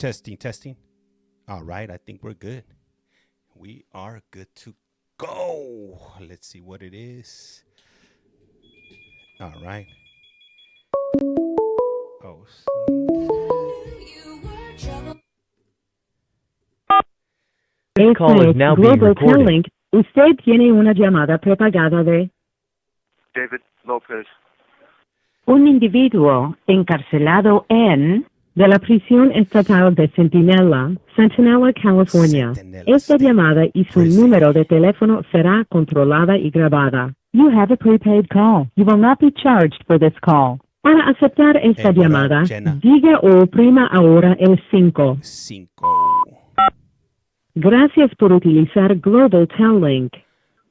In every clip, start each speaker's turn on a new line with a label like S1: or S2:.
S1: Testing, testing. All right, I think we're good. We are good to go. Let's see what it is. All right. Oh,
S2: This call is now being Global recorded. Talent. Usted tiene una llamada prepagada de
S3: David Lopez.
S2: un individuo encarcelado en de la prisión estatal de Centinela, Centinela, California.
S1: Centinela
S2: Esta
S1: State
S2: llamada y su
S1: Prison.
S2: número de teléfono será controlada y grabada. You have a prepaid call. You will not be charged for this call. Para aceptar esta
S1: what up,
S2: llamada,
S1: Jenna?
S2: diga o oprima ahora el 5.
S1: 5.
S2: Gracias por utilizar Global Talent.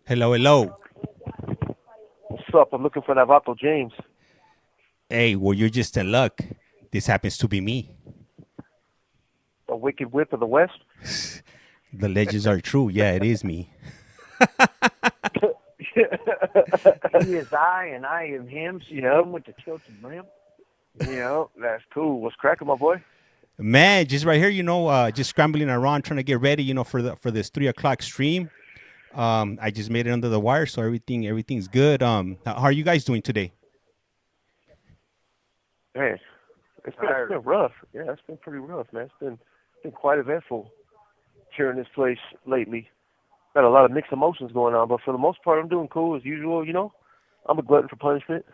S1: Hello, hello.
S3: What's up? I'm looking for Navato James.
S1: Hey, well, you're just in luck. This happens to be me.
S3: The Wicked Whip of the West.
S1: The legends are true. Yeah, it is me.
S4: He is I, and I am him. So you with the tilted brim.
S3: That's cool. What's cracking, my boy?
S1: Man, just right here, just scrambling around trying to get ready, for this 3:00 stream. I just made it under the wire, so everything's good. How are you guys doing today?
S3: Man, it's been rough. Yeah, it's been pretty rough, man. It's been quite eventful here in this place lately. Got a lot of mixed emotions going on, but for the most part, I'm doing cool as usual. I'm a glutton for punishment.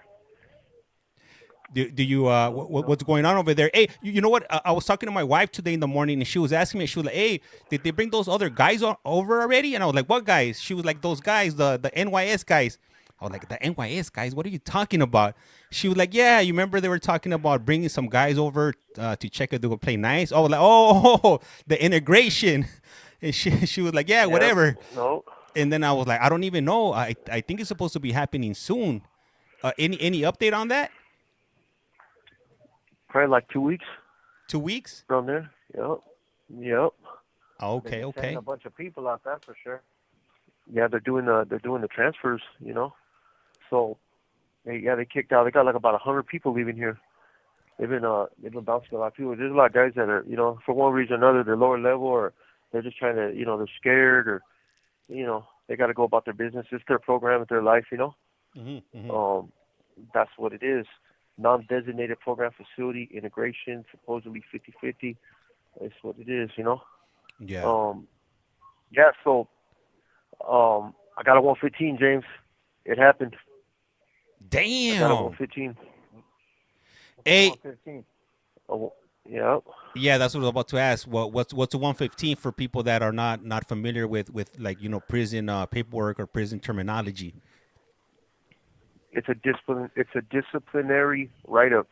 S1: Do you what's going on over there? Hey, you know what? I was talking to my wife today in the morning, and she was asking me. She was like, "Hey, did they bring those other guys over already?" And I was like, "What guys?" She was like, "Those guys, the NYS guys." I was like, "The NYS guys? What are you talking about?" She was like, "Yeah, you remember they were talking about bringing some guys over to check if they would play nice." Oh, like, oh, the integration. And she was like, "Yeah, whatever."
S3: No.
S1: And then I was like, "I don't even know. I think it's supposed to be happening soon. Any update on that?"
S3: Probably like 2 weeks.
S1: 2 weeks?
S3: Around there. Yep.
S1: Okay.
S4: Sending a bunch of people out there for sure.
S3: Yeah, they're doing the transfers. So they kicked out. They got like about 100 people leaving here. They've been bouncing a lot of people. There's a lot of guys that are for one reason or another they're lower level or they're just trying to they're scared or they got to go about their business. It's their program, it's their life. That's what it is. Non-designated program facility integration, supposedly 50-50. That's what it is,
S1: Yeah.
S3: Yeah. So, I got a 115, James. It happened.
S1: Damn.
S3: I got a 115.
S1: Hey.
S4: 115.
S3: Oh, yeah.
S1: Yeah, that's what I was about to ask. What's a 115 for people that are not familiar with like prison paperwork or prison terminology?
S3: It's a disciplinary write-up.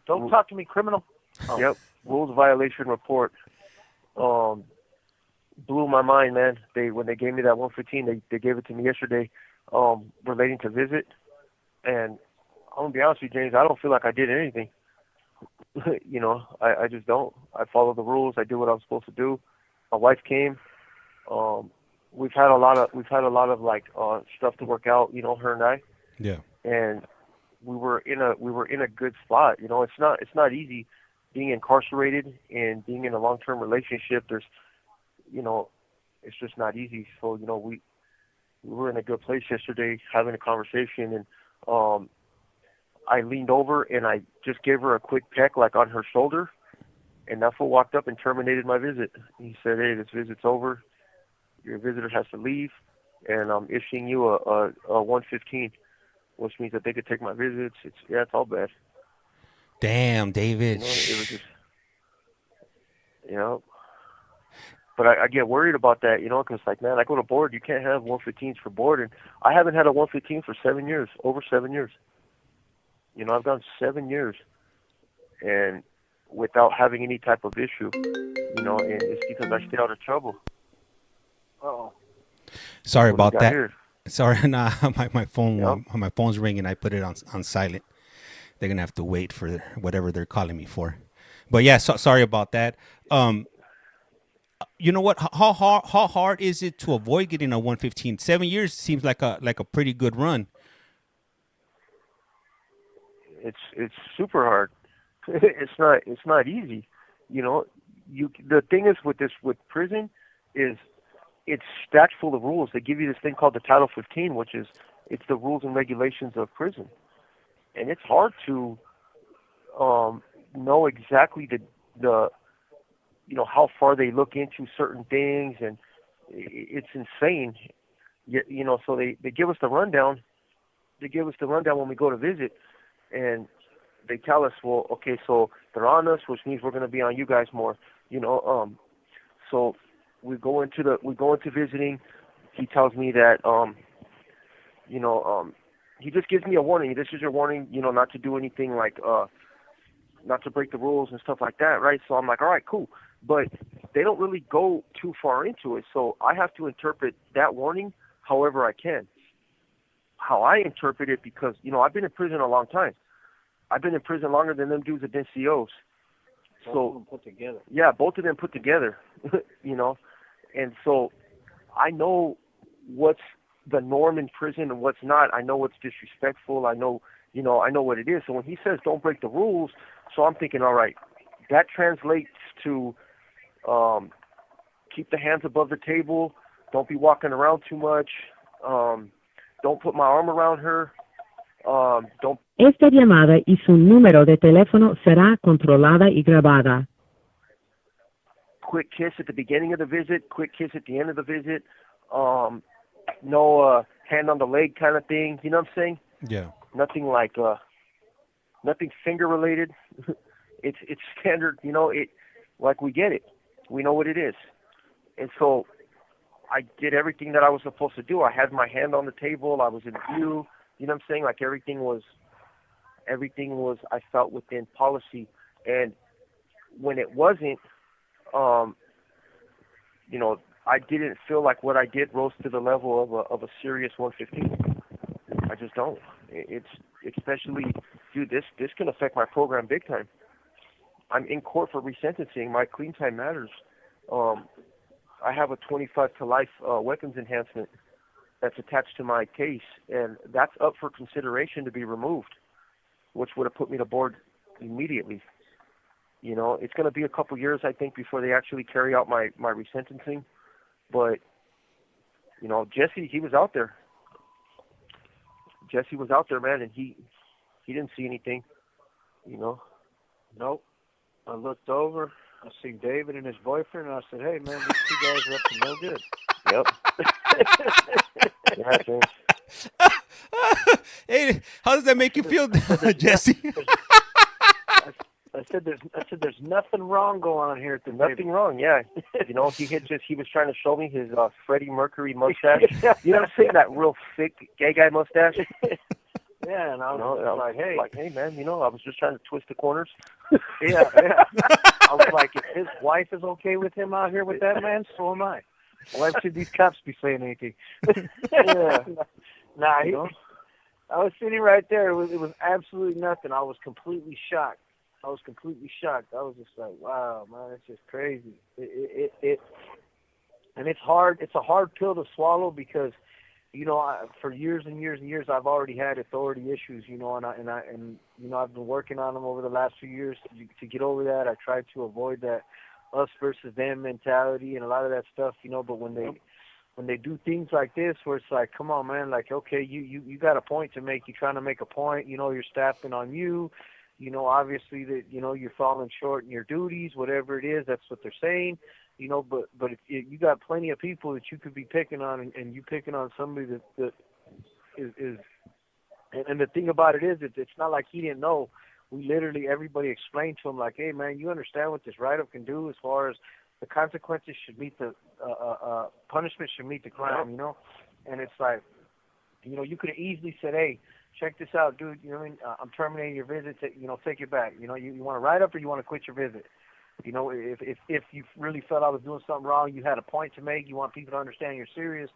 S4: Don't talk to me, criminal.
S3: Oh. Yep. Rules violation report. Blew my mind, man. When they gave me that 115, they gave it to me yesterday, relating to visit. And I'm gonna be honest with you, James, I don't feel like I did anything. I just don't. I follow the rules. I do what I'm supposed to do. My wife came. We've had a lot of like stuff to work out. Her and I.
S1: Yeah.
S3: And we were in a good spot. It's not easy being incarcerated and being in a long-term relationship. There's, it's just not easy. So we were in a good place yesterday having a conversation, and I leaned over and I just gave her a quick peck like on her shoulder, and that fool walked up and terminated my visit. He said, "Hey, this visit's over. Your visitor has to leave, and I'm issuing you a 115." Which means that they could take my visits. It's all bad.
S1: Damn, David.
S3: It was just, But I get worried about that, because like, man, I go to board. You can't have 115s for board, and I haven't had a 115 for 7 years, over 7 years. I've gone 7 years, and without having any type of issue, and it's because I stay out of trouble.
S4: Uh-oh.
S1: Sorry about that.
S3: Here?
S1: Sorry, nah, my phone,
S3: Yep.
S1: my phone's ringing. I put it on silent. They're gonna have to wait for whatever they're calling me for. But yeah, sorry about that. You know what? How hard is it to avoid getting a 115? 7 years seems like a pretty good run.
S3: It's super hard. It's not easy. the thing is with prison is it's stacked full of rules. They give you this thing called the Title 15, which is it's the rules and regulations of prison, and it's hard to know exactly the how far they look into certain things, and it's insane. So they give us the rundown. They give us the rundown when we go to visit, and they tell us, well, okay, so they're on us, which means we're going to be on you guys more. So we go into visiting. He tells me that he just gives me a warning. This is your warning, not to do anything like not to break the rules and stuff like that, right? So I'm like, all right, cool. But they don't really go too far into it, so I have to interpret that warning however I can. How I interpret it, because I've been in prison a long time. I've been in prison longer than them dudes at NCOs.
S4: Both of them put together.
S3: Yeah, both of them put together. And so I know what's the norm in prison and what's not. I know what's disrespectful. I know what it is. So when he says don't break the rules, so I'm thinking, all right, that translates to keep the hands above the table, don't be walking around too much, don't put my arm around her, don't.
S2: Esta llamada y su número de teléfono será controlada y grabada.
S3: Quick kiss at the beginning of the visit, quick kiss at the end of the visit, no hand on the leg kind of thing, you know what I'm saying?
S1: Yeah.
S3: Nothing like nothing finger related. It's standard, like we get it. We know what it is. And so I did everything that I was supposed to do. I had my hand on the table, I was in view, you know what I'm saying? Like everything was I felt within policy. And when it wasn't, I didn't feel like what I did rose to the level of a serious 115. I just don't. It's especially, dude, this can affect my program big time. I'm in court for resentencing. My clean time matters. I have a 25 to life weapons enhancement that's attached to my case, and that's up for consideration to be removed, which would have put me to board immediately. It's going to be a couple years, I think, before they actually carry out my resentencing. But, Jesse, he was out there. Jesse was out there, man, and he didn't see anything,
S4: Nope. I looked over, I seen David and his boyfriend, and I said, hey, man, these two guys are up to no good.
S3: Yep. Yeah, James.
S1: Hey, how does that make you feel, Jesse?
S4: I said there's nothing wrong going on here at the
S3: Nothing wrong, yeah. He was trying to show me his Freddie Mercury mustache. You know what I'm saying? That real thick gay guy mustache.
S4: Yeah, and I was like,
S3: hey, man, I was just trying to twist the corners.
S4: Yeah. I was like, if his wife is okay with him out here with that man, so am I. Why should these cops be saying anything? Yeah. Nah, I was sitting right there. It was absolutely nothing. I was completely shocked. I was just like, wow, man, it's just crazy. And it's hard. It's a hard pill to swallow because, for years and years and years, I've already had authority issues, and I've been working on them over the last few years to get over that. I tried to avoid that us versus them mentality and a lot of that stuff, but when they do things like this, where it's like, come on, man, like, okay, you got a point to make. You're trying to make a point. You're staffing on you. Obviously that, you're falling short in your duties, whatever it is, that's what they're saying, but if you got plenty of people that you could be picking on, and you picking on somebody that is, and the thing about it is, it's not like he didn't know. We literally, everybody explained to him, like, hey, man, you understand what this write-up can do as far as the consequences should meet the, punishment should meet the crime, and it's like, you could have easily said, hey, check this out, dude. I'm terminating your visit. Take it back. You want to write up or you want to quit your visit? If you really felt I was doing something wrong, you had a point to make. You want people to understand you're serious.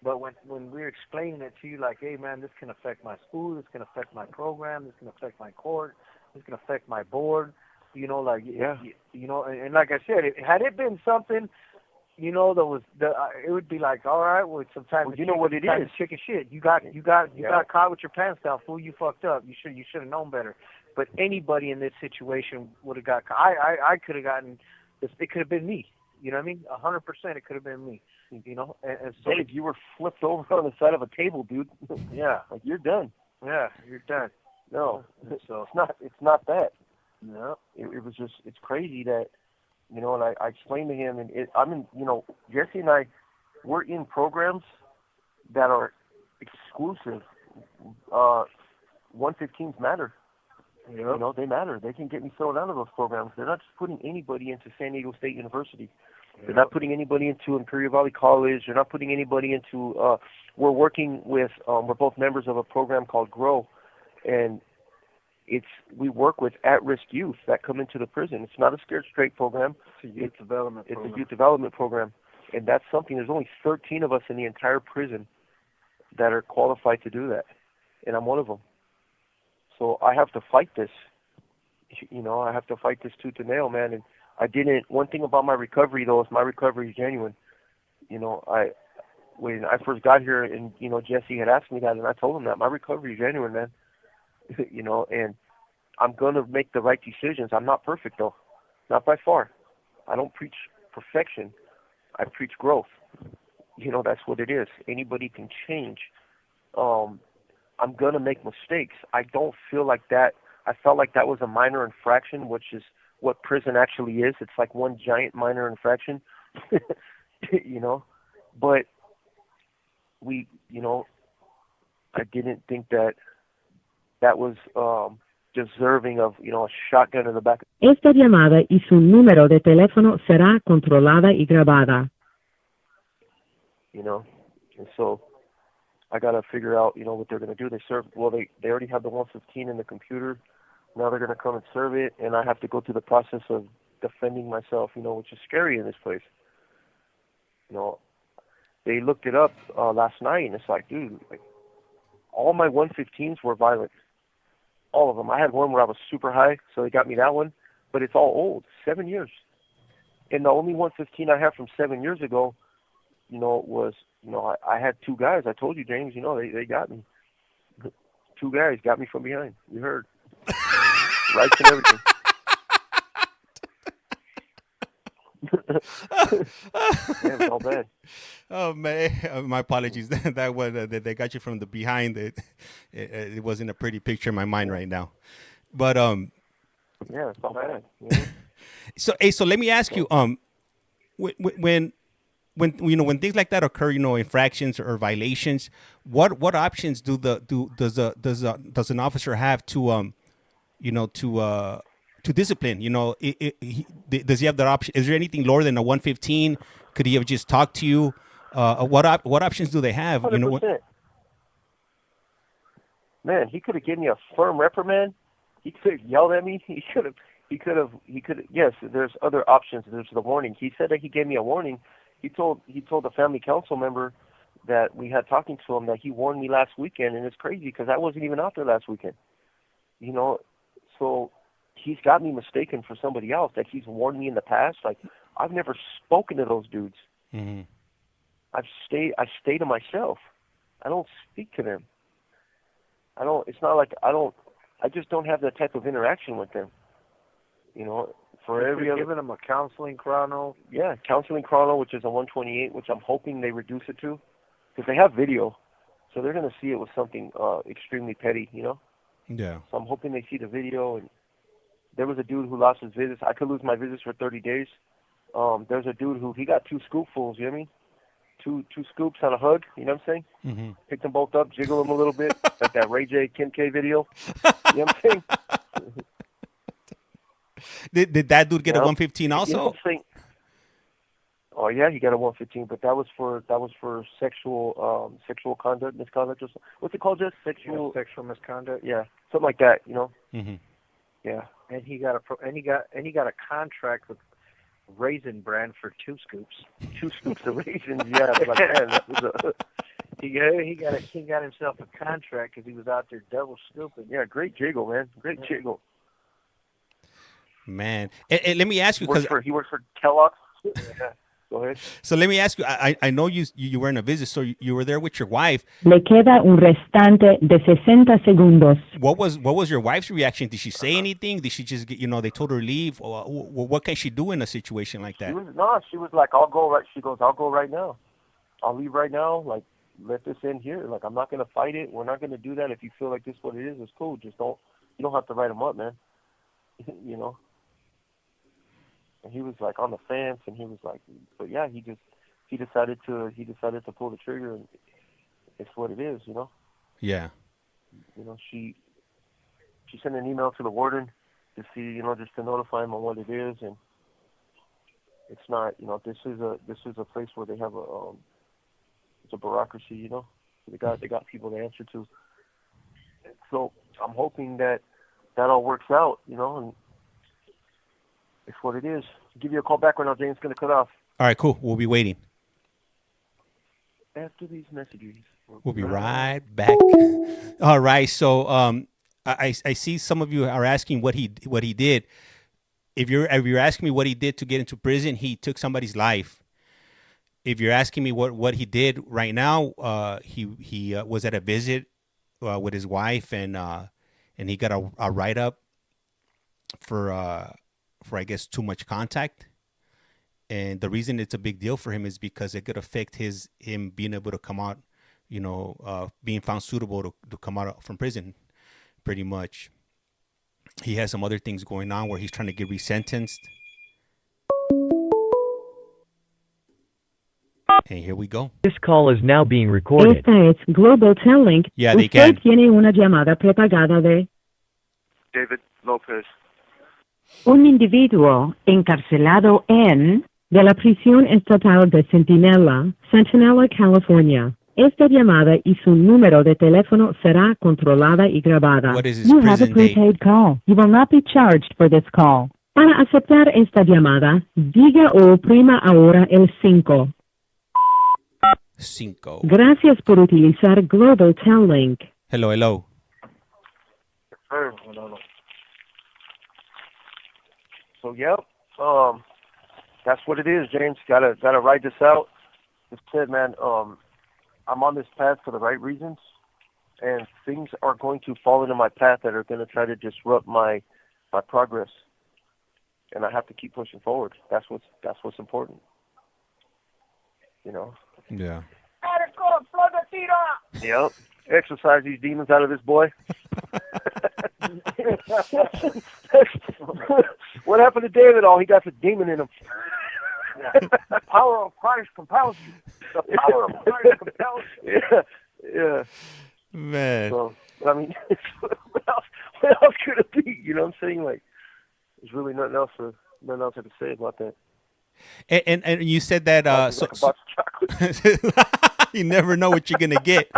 S4: But when we're explaining it to you, like, hey, man, this can affect my school. This can affect my program. This can affect my court. This can affect my board. And like I said, had it been something, it would be like, all right, well, sometimes
S3: you know what it is.
S4: Chicken shit. You got caught with your pants down, fool. You fucked up. You should have known better. But anybody in this situation would have got caught. I could have gotten it could have been me. You know what I mean? 100%, it could have been me. You know, and so
S3: Dave, you were flipped over on the side of a table, dude.
S4: yeah,
S3: Like you're done.
S4: yeah, you're done.
S3: No,
S4: So
S3: it's not that.
S4: no,
S3: It was just, it's crazy that, you know, and I explained to him, and I'm in, you know, Jesse and I, we're in programs that are exclusive. 115s matter.
S4: you
S3: You know, they matter. They can get me thrown out of those programs. They're not just putting anybody into San Diego State University. They're not putting anybody into Imperial Valley College. They're not putting anybody into, we're working with, we're both members of a program called GROW, and we work with at-risk youth that come into the prison. It's not a scared straight program.
S4: It's a youth development
S3: It's
S4: program.
S3: a youth development program, and that's something. There's only 13 of us in the entire prison that are qualified to do that, and I'm one of them. So I have to fight this. You know, I have to fight this tooth and nail, man. And I didn't. One thing about my recovery, though, is my recovery is genuine. You know, when I first got here, and you know, Jesse had asked me that, and I told him that my recovery is genuine, man. You know, and I'm gonna make the right decisions. I'm not perfect, though, not by far. I don't preach perfection. I preach growth. You know, that's what it is. Anybody can change. I'm gonna make mistakes. I don't feel like that. I felt like that was a minor infraction, which is what prison actually is. It's like one giant minor infraction, you know. But you know, I didn't think that was deserving of, you know, a shotgun in the back.
S2: Esta llamada y su número de teléfono será controlada y grabada.
S3: You know, and so I got to figure out, you know, what they're going to do. They already have the 115 in the computer. Now they're going to come and serve it, and I have to go through the process of defending myself, you know, which is scary in this place. You know, they looked it up last night, and it's like, dude, like, all my 115s were violent. All of them. I had one where I was super high, so they got me that one, but it's all old, 7 years. And the only 115 I have from 7 years ago, you know, was, you know, I had two guys. I told you, James, you know, they got me. Two guys got me from behind. You heard. Rights and everything. Yeah, it was all bad.
S1: Oh man, my apologies. That was that they got you from the behind. It wasn't a pretty picture in my mind right now, but
S3: yeah, it's all bad. You know?
S1: So let me ask you, when you know, when things like that occur, you know, infractions or violations, what options does an officer have to you know, to discipline? You know, does he have that option? Is there anything lower than a 115? Could he have just talked to you? What options do they have?
S3: 100%.
S1: You know,
S3: Man, he could have given me a firm reprimand. He could have yelled at me. He could have. Yes, there's other options. There's the warning. He said that he gave me a warning. He told a family council member that we had talking to him that he warned me last weekend, and it's crazy because I wasn't even out there last weekend. You know, so he's got me mistaken for somebody else that he's warned me in the past. Like, I've never spoken to those dudes.
S1: mm-hmm.
S3: I stay to myself. I don't speak to them. It's not like I just don't have that type of interaction with them. You know, for every other.
S4: Giving them a counseling chrono.
S3: Yeah, counseling chrono, which is a 128, which I'm hoping they reduce it to, because they have video, so they're going to see it with something extremely petty, you know.
S1: Yeah.
S3: So I'm hoping they see the video. And there was a dude who lost his visits. I could lose my visits for 30 days. There's a dude who he got 2 scoopfuls. You know what I mean? Two scoops on a hug. You know what I'm saying?
S1: Mm-hmm.
S3: Pick them both up, jiggle them a little bit, like that Ray J Kim K video. You know what I'm saying?
S1: Did that dude get a
S3: Well,
S1: 115 also?
S3: You don't think, oh yeah, he got a 115, but that was for sexual conduct, misconduct, or something. What's it called? Just sexual
S4: misconduct.
S3: Yeah, something like that. You know.
S1: Mm-hmm.
S3: Yeah.
S4: And he got a contract with Raisin Brand for 2 scoops.
S3: 2 scoops of raisins. Yeah, like that.
S4: He got himself a contract because he was out there double scooping.
S3: Yeah, great jiggle, man. Great jiggle.
S1: Man, and let me ask you, because
S3: He works for Kellogg's. Yeah. Go ahead.
S1: So let me ask you. I know you were in a visit, so you were there with your wife.
S2: Le queda un restante de 60 segundos.
S1: What was your wife's reaction? Did she say anything? Did she just get, they told her to leave? Or what can she do in a situation like that?
S3: She was like, I'll go right. She goes, I'll go right now. I'll leave right now. Like, let this end here. Like, I'm not gonna fight it. We're not gonna do that. If you feel like this is what it is, it's cool. Just don't. You don't have to write him up, man. And he was like on the fence, and he was like, but yeah, he decided to pull the trigger, and it's what it is,
S1: Yeah.
S3: She sent an email to the warden to see, just to notify him on what it is, and it's not, this is a place where they have it's a bureaucracy, They got people to answer to. So I'm hoping that all works out, and it's what it is. I'll give you a call back right now, James. Going to cut off.
S1: All right, cool. We'll be waiting.
S3: After these messages.
S1: We'll be right back. All right. So I see some of you are asking what he did. If you're asking me what he did to get into prison, he took somebody's life. If you're asking me what he did right now, he was at a visit with his wife, and he got a write up for I guess too much contact. And the reason it's a big deal for him is because it could affect him being able to come out, being found suitable to come out from prison, pretty much. He has some other things going on where he's trying to get resentenced. And here we go.
S5: This call is now being recorded.
S2: Esta es Global Telling.
S1: Yeah, they
S2: Usted
S1: can.
S2: tiene una llamada prepagada de
S3: David Lopez.
S2: un individuo encarcelado de la prisión estatal de Centinela, California. Esta llamada y su número de teléfono será controlada y grabada.
S1: What is his
S2: You have a
S1: prison date?
S2: prepaid call. You will not be charged for this call. Para aceptar esta llamada, diga o oprima ahora el 5.
S1: 5.
S2: Gracias por utilizar Global Telling.
S1: Hello.
S3: So yep, that's what it is, James. Gotta write this out. As I said, man, I'm on this path for the right reasons, and things are going to fall into my path that are going to try to disrupt my progress, and I have to keep pushing forward. That's what's important,
S1: Yeah.
S3: Yep. Exercise these demons out of this boy. What happened to David? Oh, he got the demon in him.
S4: The power of Christ compels you. The power of Christ compels you.
S3: Yeah.
S1: Man.
S3: So, I mean, what else could it be? You know what I'm saying? Like, there's really nothing else I could say about that.
S1: And you said that
S3: Like a box of chocolate.
S1: you never know what you're gonna get.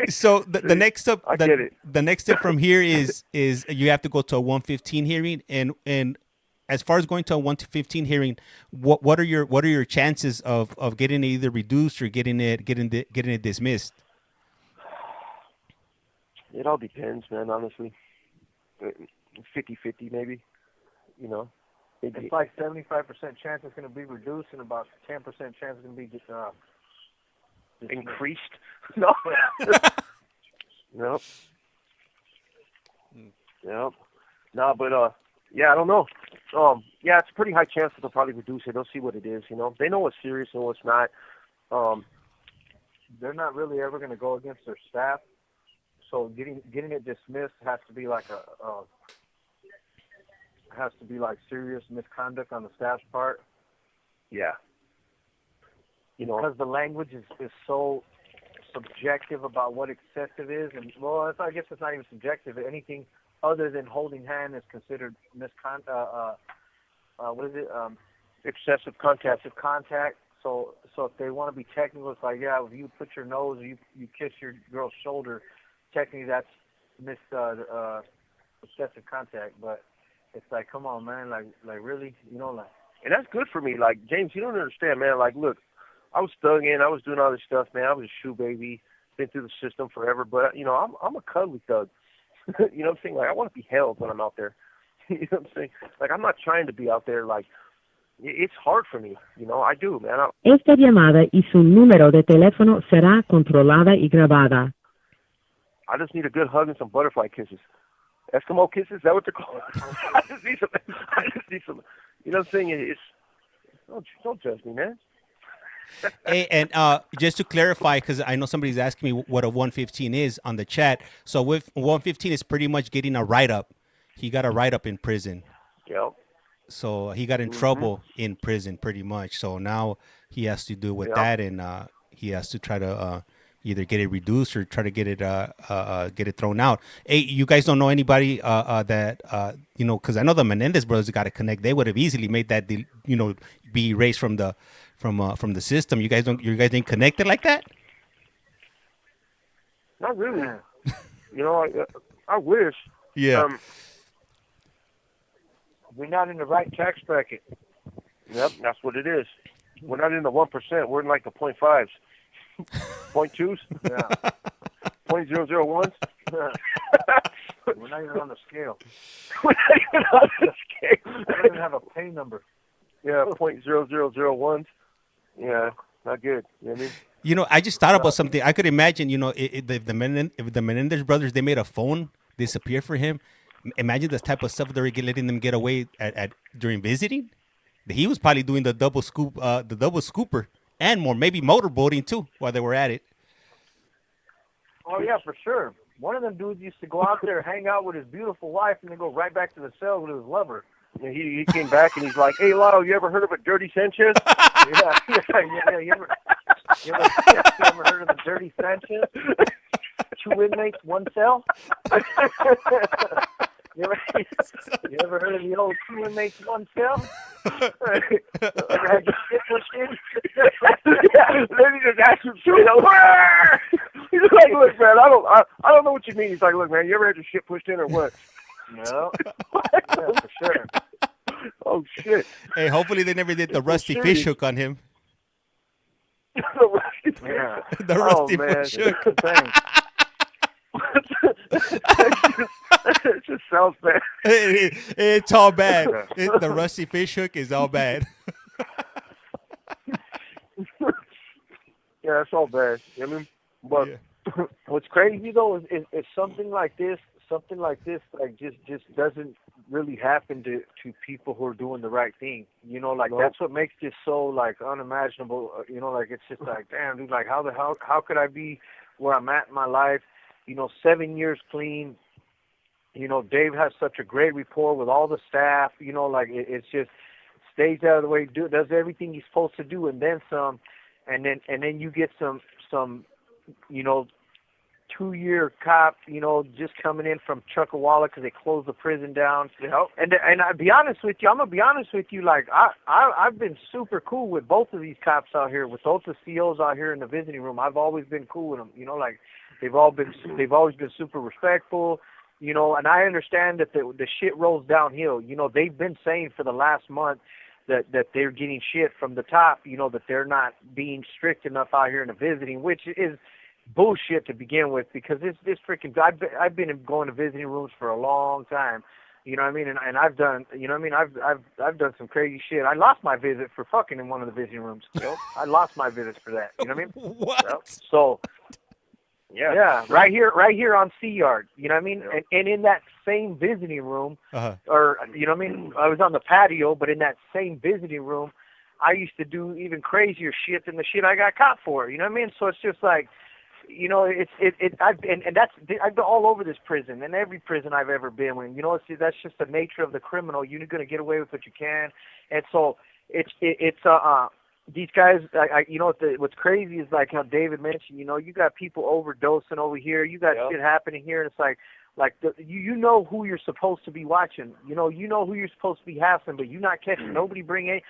S1: So the next step,
S3: I get it.
S1: The next step from here is you have to go to a 115 hearing, and as far as going to a 115 hearing, what are your chances of getting it either reduced or getting it dismissed?
S3: It all depends, man. Honestly, 50-50 maybe.
S4: It's like 75% chance it's going to be reduced and about 10% chance it's going to be just
S3: Increased? No. Nope. Yep. No, but yeah, I don't know. Yeah, it's a pretty high chance that they'll probably reduce it. They'll see what it is. They know what's serious and what's not.
S4: they're not really ever going to go against their staff. So getting it dismissed has to be like serious misconduct on the staff's part.
S3: Yeah.
S4: Because the language is so subjective about what excessive is, and I guess it's not even subjective. Anything other than holding hand is considered misconduct.
S3: Excessive contact.
S4: Excessive contact. So if they want to be technical, it's like, if you put your nose, you kiss your girl's shoulder, technically that's excessive contact. But it's like, come on, man, like really,
S3: And that's good for me. Like, James, you don't understand, man. Like, look, I was thugging, I was doing all this stuff, man. I was a shoe baby, been through the system forever. But I'm a cuddly thug. You know what I'm saying? Like, I want to be held when I'm out there. You know what I'm saying? Like, I'm not trying to be out there like it's hard for me. I do, man.
S2: Esta llamada y su número de teléfono será controlada y grabada.
S3: I just need a good hug and some butterfly kisses. Eskimo kisses, is that what they're called? I just need some. You know what I'm saying? Don't judge me, man.
S1: Hey, and just to clarify, because I know somebody's asking me what a 115 is on the chat. So with 115 is pretty much getting a write-up. He got a write-up in prison.
S3: Yep.
S1: So he got in trouble in prison pretty much. So now he has to deal with that, and he has to try to either get it reduced or try to get it thrown out. Hey, you guys don't know anybody that because I know the Menendez brothers got to connect. They would have easily made that be erased from the system. You guys ain't connected like that?
S3: Not really. I wish.
S1: Yeah.
S4: We're not in the right tax bracket.
S3: Yep, that's what it is. We're not in the 1%. We're in like the 0.5s. 0.2s?
S4: Yeah.
S3: 0.001s?
S4: We're not even on the scale.
S3: We're not even on the scale.
S4: We don't even have a pay number.
S3: Yeah, 0.0001s. Yeah, not good. You know what I mean?
S1: I just thought about something. I could imagine, if the Menendez brothers, they made a phone disappear for him. Imagine the type of stuff they're letting them get away at during visiting. He was probably doing the double scooper and more, maybe motorboating too while they were at it.
S4: Oh yeah, for sure. One of them dudes used to go out there, hang out with his beautiful wife, and then go right back to the cell with his lover.
S3: And he came back and he's like, "Hey, Lotto, you ever heard of a Dirty Sanchez?"
S4: Yeah. You ever heard of the Dirty Sanchez? 2 inmates, 1 cell. You ever heard of the old 2 inmates, 1 cell? Ever had your shit pushed in?
S3: Yeah, then he just asked him straight over. He's like, "Look, man, I don't know what you mean." He's like, "Look, man, you ever had your shit pushed in or what?"
S4: No. Yeah, for sure.
S3: Oh shit.
S1: Hey, hopefully they never did the rusty fish hook on him.
S3: The rusty fish.
S4: Yeah.
S1: The rusty fish hook.
S3: It just sounds bad.
S1: It's all bad. The rusty fish hook is all bad.
S3: Yeah, it's all bad. I mean, but
S4: What's crazy though is something like this, like just doesn't really happen to people who are doing the right thing. That's what makes this so like unimaginable. Like it's just like, damn, dude, like how could I be where I'm at in my life? 7 years clean. Dave has such a great rapport with all the staff. It's just stays out of the way, does everything he's supposed to do, and then some, and then you get some 2-year cop, just coming in from Chuckawalla because they closed the prison down. And I'll be honest with you, like I've been super cool with both of these cops out here, with both the COs out here in the visiting room. I've always been cool with them. Like they've always been super respectful. And I understand that the shit rolls downhill. They've been saying for the last month that they're getting shit from the top, that they're not being strict enough out here in the visiting, which is bullshit to begin with, because this freaking, I've been going to visiting rooms for a long time. You know what I mean? And I've done, I've done some crazy shit. I lost my visit for fucking in one of the visiting rooms. I lost my visits for that. You know what I mean?
S1: What?
S4: So, yeah, right here on C Yard. You know what I mean? Yeah. And in that same visiting room, or you know what I mean? I was on the patio, but in that same visiting room, I used to do even crazier shit than the shit I got caught for. You know what I mean? So it's just like, I've been all over this prison, and every prison I've ever been in. That's just the nature of the criminal. You're gonna get away with what you can, and so it's these guys. What's crazy is like how David mentioned. You got people overdosing over here. You got shit happening here, and it's like you know who you're supposed to be watching. You know who you're supposed to be hassling, but you're not catching nobody bringing.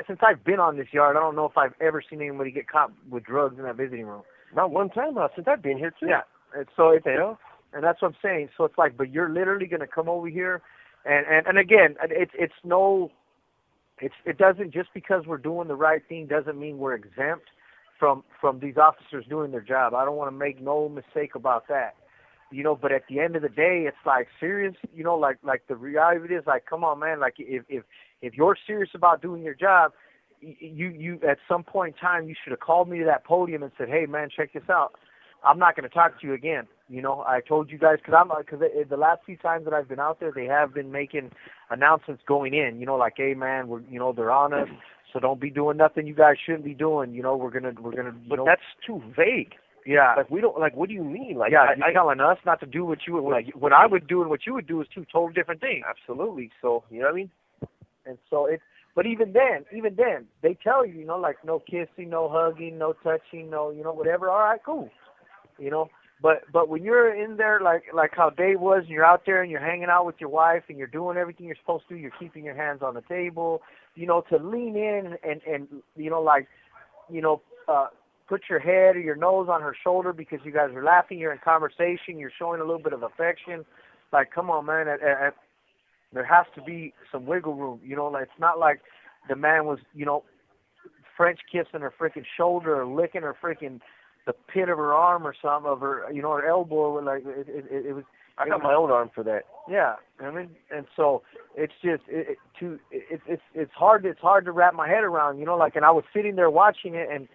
S4: Since I've been on this yard, I don't know if I've ever seen anybody get caught with drugs in that visiting room.
S3: Not one time since I've been here too.
S4: Yeah, and so and that's what I'm saying. So it's like, but you're literally gonna come over here, and again, it doesn't, just because we're doing the right thing doesn't mean we're exempt from these officers doing their job. I don't want to make no mistake about that. You know, but at the end of the day, it's like serious. You know, like the reality of it is like, come on, man. Like if you're serious about doing your job, you at some point in time you should have called me to that podium and said, hey man, check this out. I'm not going to talk to you again. You know, I told you guys because the last few times that I've been out there, they have been making announcements going in. You know, like, hey man, they're on us, so don't be doing nothing you guys shouldn't be doing. You know, we're gonna.
S3: But that's too vague.
S4: Yeah.
S3: Like we don't like. What do you mean? Like,
S4: yeah, you're telling us not to do what you would. Like, what I would do and what you would do is two totally different things.
S3: Absolutely. So you know what I mean?
S4: And so it's. But even then, they tell you, you know, like no kissing, no hugging, no touching, no, you know, whatever. All right, cool. You know, but when you're in there, like how Dave was, and you're out there and you're hanging out with your wife and you're doing everything you're supposed to do, you're keeping your hands on the table, you know, to lean in and you know, like, you know, put your head or your nose on her shoulder because you guys are laughing, you're in conversation, you're showing a little bit of affection. Like, come on, man, there has to be some wiggle room. You know, like, it's not like the man was, you know, French kissing her freaking shoulder or licking her freaking the pit of her arm or some of her, you know, her elbow. Or like it was.
S3: I got my own arm for that.
S4: Yeah, I mean, and so it's just it's hard to wrap my head around. You know, like, and I was sitting there watching it and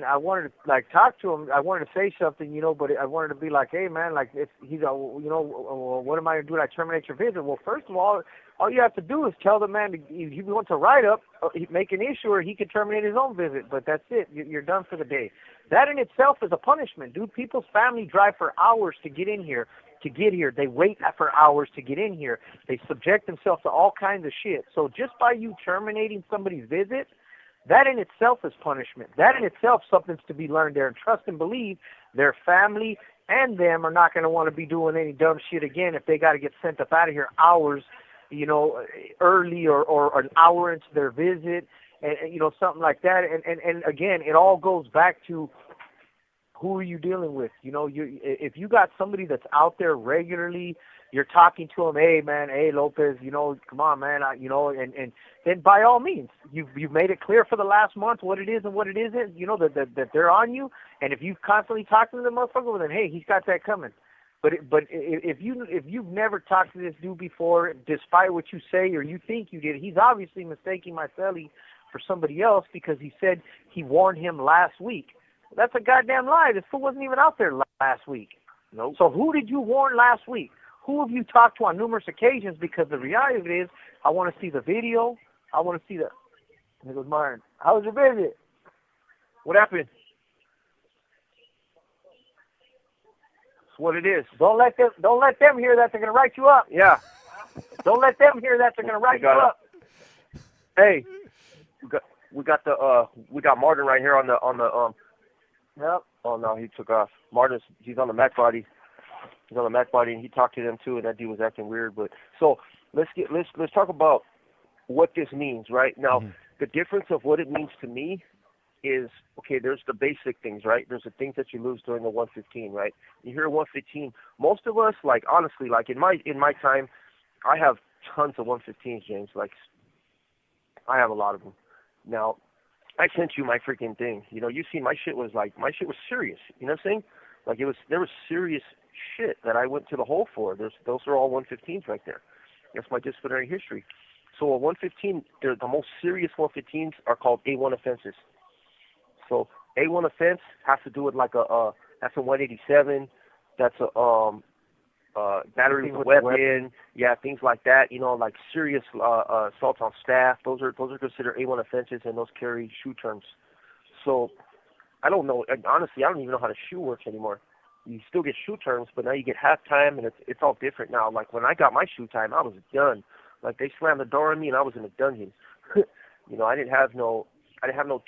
S4: I wanted to like talk to him. I wanted to say something, you know, but I wanted to be like, hey man, like if he's, you know, what am I gonna do? I terminate your visit? Well, first of all you have to do is tell the man if he wants to write up, make an issue, or he can terminate his own visit. But that's it. You're done for the day. That in itself is a punishment, dude. People's family drive for hours to get in here. They wait for hours to get in here. They subject themselves to all kinds of shit. So just by you terminating somebody's visit, that in itself is punishment. That in itself something's to be learned there. And trust and believe their family and them are not going to want to be doing any dumb shit again if they got to get sent up out of here hours, you know, early or an hour into their visit, and you know, something like that. And again, it all goes back to who are you dealing with? You know, if you got somebody that's out there regularly, you're talking to them, hey man, hey Lopez, you know, come on man, you know, and then by all means, you've made it clear for the last month what it is and what it isn't, you know, that they're on you. And if you've constantly talked to the motherfucker, well then hey, he's got that coming. But if you've never talked to this dude before, despite what you say or you think you did, he's obviously mistaking my cellie for somebody else because he said he warned him last week. That's a goddamn lie. This fool wasn't even out there last week.
S3: Nope.
S4: So who did you warn last week? Who have you talked to on numerous occasions? Because the reality of it is, I want to see the video. I want to see the. Here goes Myron. How was your visit?
S3: What happened? That's what it is.
S4: Don't let them hear that. They're gonna write you up.
S3: Yeah.
S4: Don't let them hear that. They're gonna write you up.
S3: Hey, we got Martin right here on the
S4: Yep.
S3: Oh no, he took off. He's on the Mac body. He's on the Mac body, and he talked to them too, and that dude was acting weird. But so let's talk about what this means, right? Now, the difference of what it means to me is, okay, there's the basic things, right? There's the things that you lose during the 115, right? You hear 115. Most of us, like honestly, like in my time, I have tons of 115s, James. Like I have a lot of them. Now, I sent you my freaking thing. You know, you seen my shit was serious. You know what I'm saying? Like there was serious shit that I went to the hole for. Those are all 115s right there. That's my disciplinary history. So a 115, the most serious 115s are called A1 offenses. So A1 offense has to do with like that's a 187. That's a battery with a weapon. Yeah, things like that. You know, like serious assault on staff. Those are considered A1 offenses, and those carry shoe terms. So I don't know. Honestly, I don't even know how the shoe works anymore. You still get shoe terms, but now you get half time, and it's all different now. Like when I got my shoe time, I was done. Like they slammed the door on me, and I was in a dungeon. You know, I didn't have no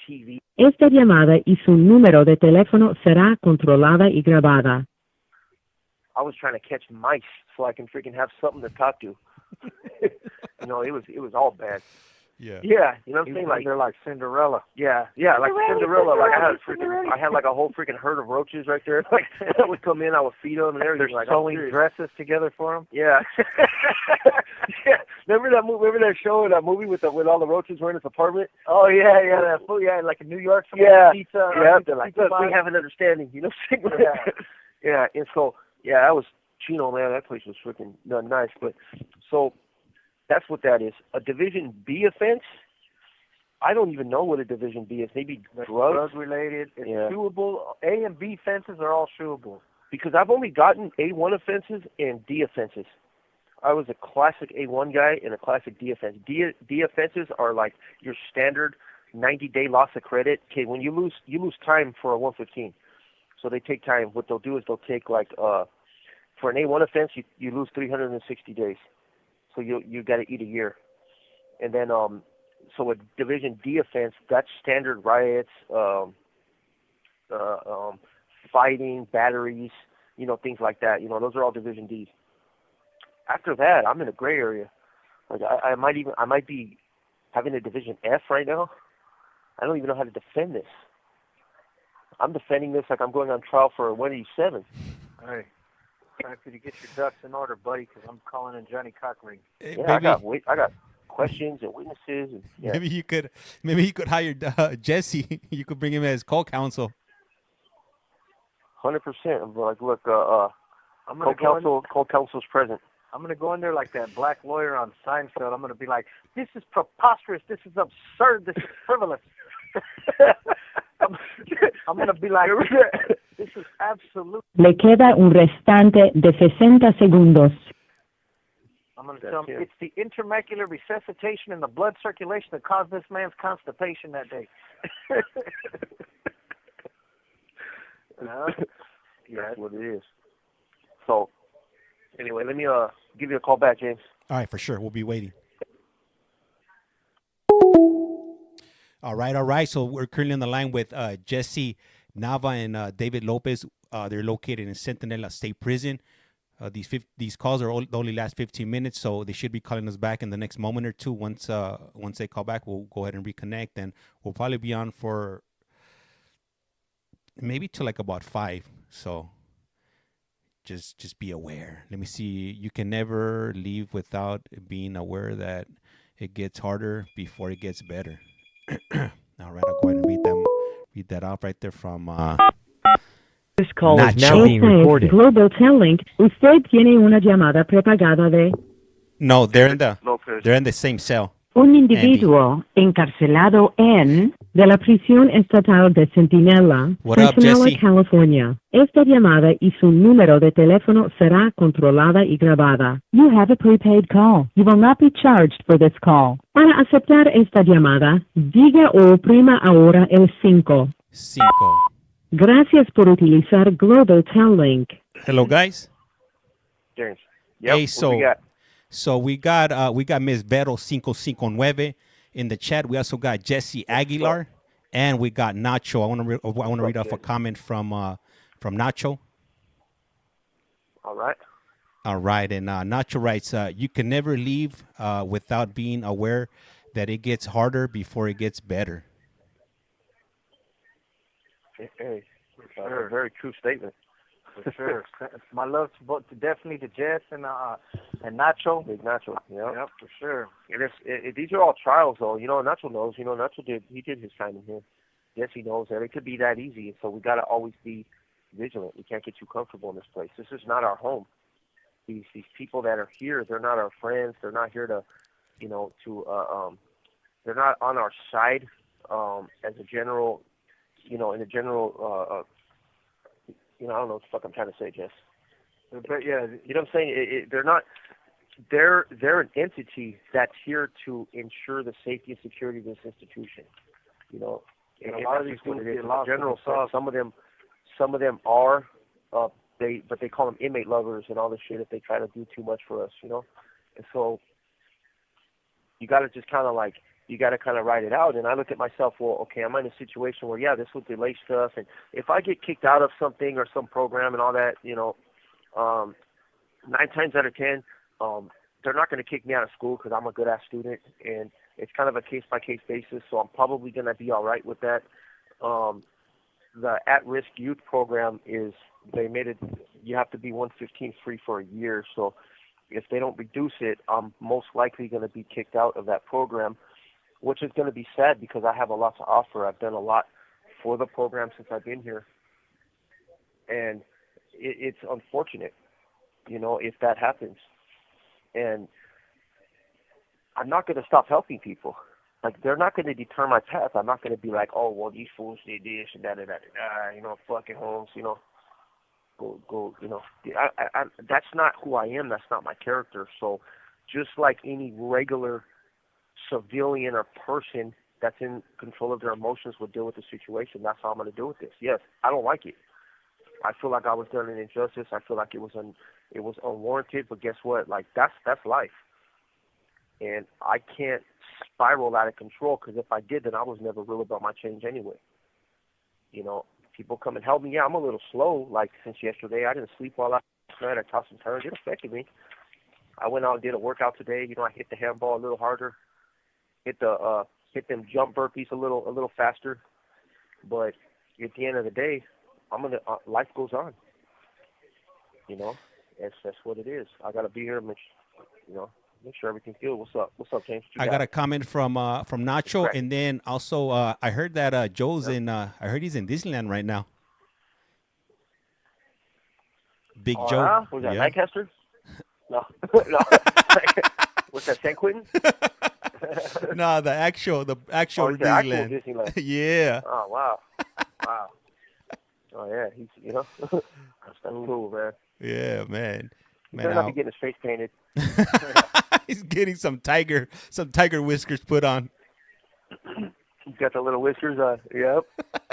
S3: TV.
S2: Esta llamada y su número de teléfono será controlada y grabada.
S3: I was trying to catch mice so I can freaking have something to talk to. You know, it was all bad.
S1: Yeah.
S3: Yeah, you know what I'm saying?
S4: Like they're like Cinderella.
S3: Yeah, like Cinderella. Like I had like a whole freaking herd of roaches right there. Like I would come in, I would feed them and everything.
S4: They're
S3: like
S4: sewing dresses together for them.
S3: Yeah. Yeah. Remember that show, that movie with all the roaches were in his apartment?
S4: Oh yeah, that food, yeah, like in New York.
S3: Yeah.
S4: Pizza.
S3: Yeah. They're like, look, we have an understanding. You know what I'm saying?
S4: Yeah.
S3: Yeah. And so Yeah, that was Chino, man. That place was freaking nice. But so that's what that is. A Division B offense. I don't even know what a Division B is. Maybe drugs
S4: related. It's
S3: yeah.
S4: suable. A and B offenses are all suable.
S3: Because I've only gotten A1 offenses and D offenses. I was a classic A1 guy and a classic D offense. D offenses are like your standard 90-day loss of credit. Okay, when you lose time for a 115. So they take time. What they'll do is they'll take like for an A1 offense you lose 360 days. So you got to eat a year. And then so a Division D offense, that's standard riots, fighting, batteries, things like that. Those are all Division Ds. After that, I'm in a gray area. Like I might be having a Division F right now. I don't even know how to defend this. I'm defending this like I'm going on trial for a 187.
S4: Hey, time for you to get your ducks in order, buddy, because I'm calling in Johnny Cockring.
S3: Yeah, I got questions and witnesses. And, yeah.
S1: Maybe you could hire Jesse. You could bring him as co-counsel.
S3: 100%. I'm like, look, co-counsel's present.
S4: I'm going to go in there like that black lawyer on Seinfeld. I'm going to be like, this is preposterous. This is absurd. This is frivolous. I'm going to be like, this is absolute.
S2: Le queda un restante de 60 segundos.
S4: I'm going to tell him it's the intramacular resuscitation and the blood circulation that caused this man's constipation that day.
S3: That's what it is. So, anyway, let me give you a call back, James.
S1: All right, for sure. We'll be waiting. All right. So we're currently on the line with Jesse Nava and David Lopez. They're located in Centinela State Prison. These calls only last 15 minutes, so they should be calling us back in the next moment or two. Once they call back, we'll go ahead and reconnect, and we'll probably be on for maybe till like about 5. So just be aware. Let me see. You can never leave without being aware that it gets harder before it gets better. All right, I'll go ahead and read that off right there from
S5: This call is now being recorded.
S2: Global Telling. Usted tiene una llamada prepagada de...
S1: No, they're in the same cell.
S2: Un individuo encarcelado de la prisión estatal de Centinela, Centinela, California. Esta llamada y su número de teléfono será controlada y grabada. You have a prepaid call. You will not be charged for this call. Para aceptar esta llamada, diga o oprima ahora el 5. Gracias por utilizar Global Telling.
S1: Hello, guys.
S3: James. Yep.
S1: Hey, so we got Ms. Vero 559 in the chat. We also got Jesse Aguilar, and we got Nacho. I want to read off a comment from Nacho.
S3: All right.
S1: And Nacho writes, you can never leave without being aware that it gets harder before it gets better.
S3: Hey, a very true statement.
S4: For sure. My love definitely to Jess and Nacho.
S3: Big Nacho.
S4: Yep, for sure.
S3: These are all trials, though. Nacho knows. Nacho did his time in here. Jesse knows that it could be that easy. So we got to always be vigilant. We can't get too comfortable in this place. This is not our home. These people that are here, they're not our friends. They're not here to, they're not on our side as a general. In a general, I don't know what the fuck I'm trying to say, Jess.
S4: But yeah,
S3: you know what I'm saying? They're not. They're an entity that's here to ensure the safety and security of this institution. And
S4: a lot of these
S3: what it is.
S4: In
S3: general sense, some of them are, but they call them inmate lovers and all this shit if they try to do too much for us, And so you got to just kind of ride it out. And I look at myself, well, okay, I'm in a situation where, this will delay stuff. And if I get kicked out of something or some program and all that, 9 times out of 10, they're not going to kick me out of school because I'm a good-ass student. And it's kind of a case-by-case basis, so I'm probably going to be all right with that. The at-risk youth program they made it, you have to be 115 free for a year. So if they don't reduce it, I'm most likely going to be kicked out of that program, which is going to be sad because I have a lot to offer. I've done a lot for the program since I've been here. And it's unfortunate, you know, if that happens. And I'm not going to stop helping people. Like, they're not going to deter my path. I'm not going to be like, oh, well, these fools did this and that and that. You know, fucking Holmes, you know, go, you know. That's not who I am. That's not my character. So just like any regular civilian or person that's in control of their emotions would deal with the situation, that's how I'm going to deal with this. Yes, I don't like it. I feel like I was done an injustice. I feel like it was unwarranted. But guess what? Like, that's life. And I can't spiral out of control, because if I did, then I was never real about my change anyway. You know, people come and help me. Yeah, I'm a little slow. Like, since yesterday, I didn't sleep well last night. I tossed and turned. It affected me. I went out and did a workout today. You know, I hit the handball a little harder, hit them jump burpees a little faster. But at the end of the day, life goes on. You know, that's what it is. I gotta be here, make sure everything's good. What's up? What's up, James?
S1: I got a comment from Nacho,
S3: Correct.
S1: and then also I heard that Joe's in. I heard he's in Disneyland right now. Big Joe.
S3: Yeah? Was that Lancaster? No, no. What's that, San Quentin?
S1: No, the actual Disneyland.
S3: Actual Disneyland.
S1: Yeah.
S3: Oh wow. Oh yeah, he's that's cool, man.
S1: Yeah, man.
S3: He better not be getting his face painted.
S1: He's getting some tiger whiskers put on.
S3: He's got the little whiskers. Yep.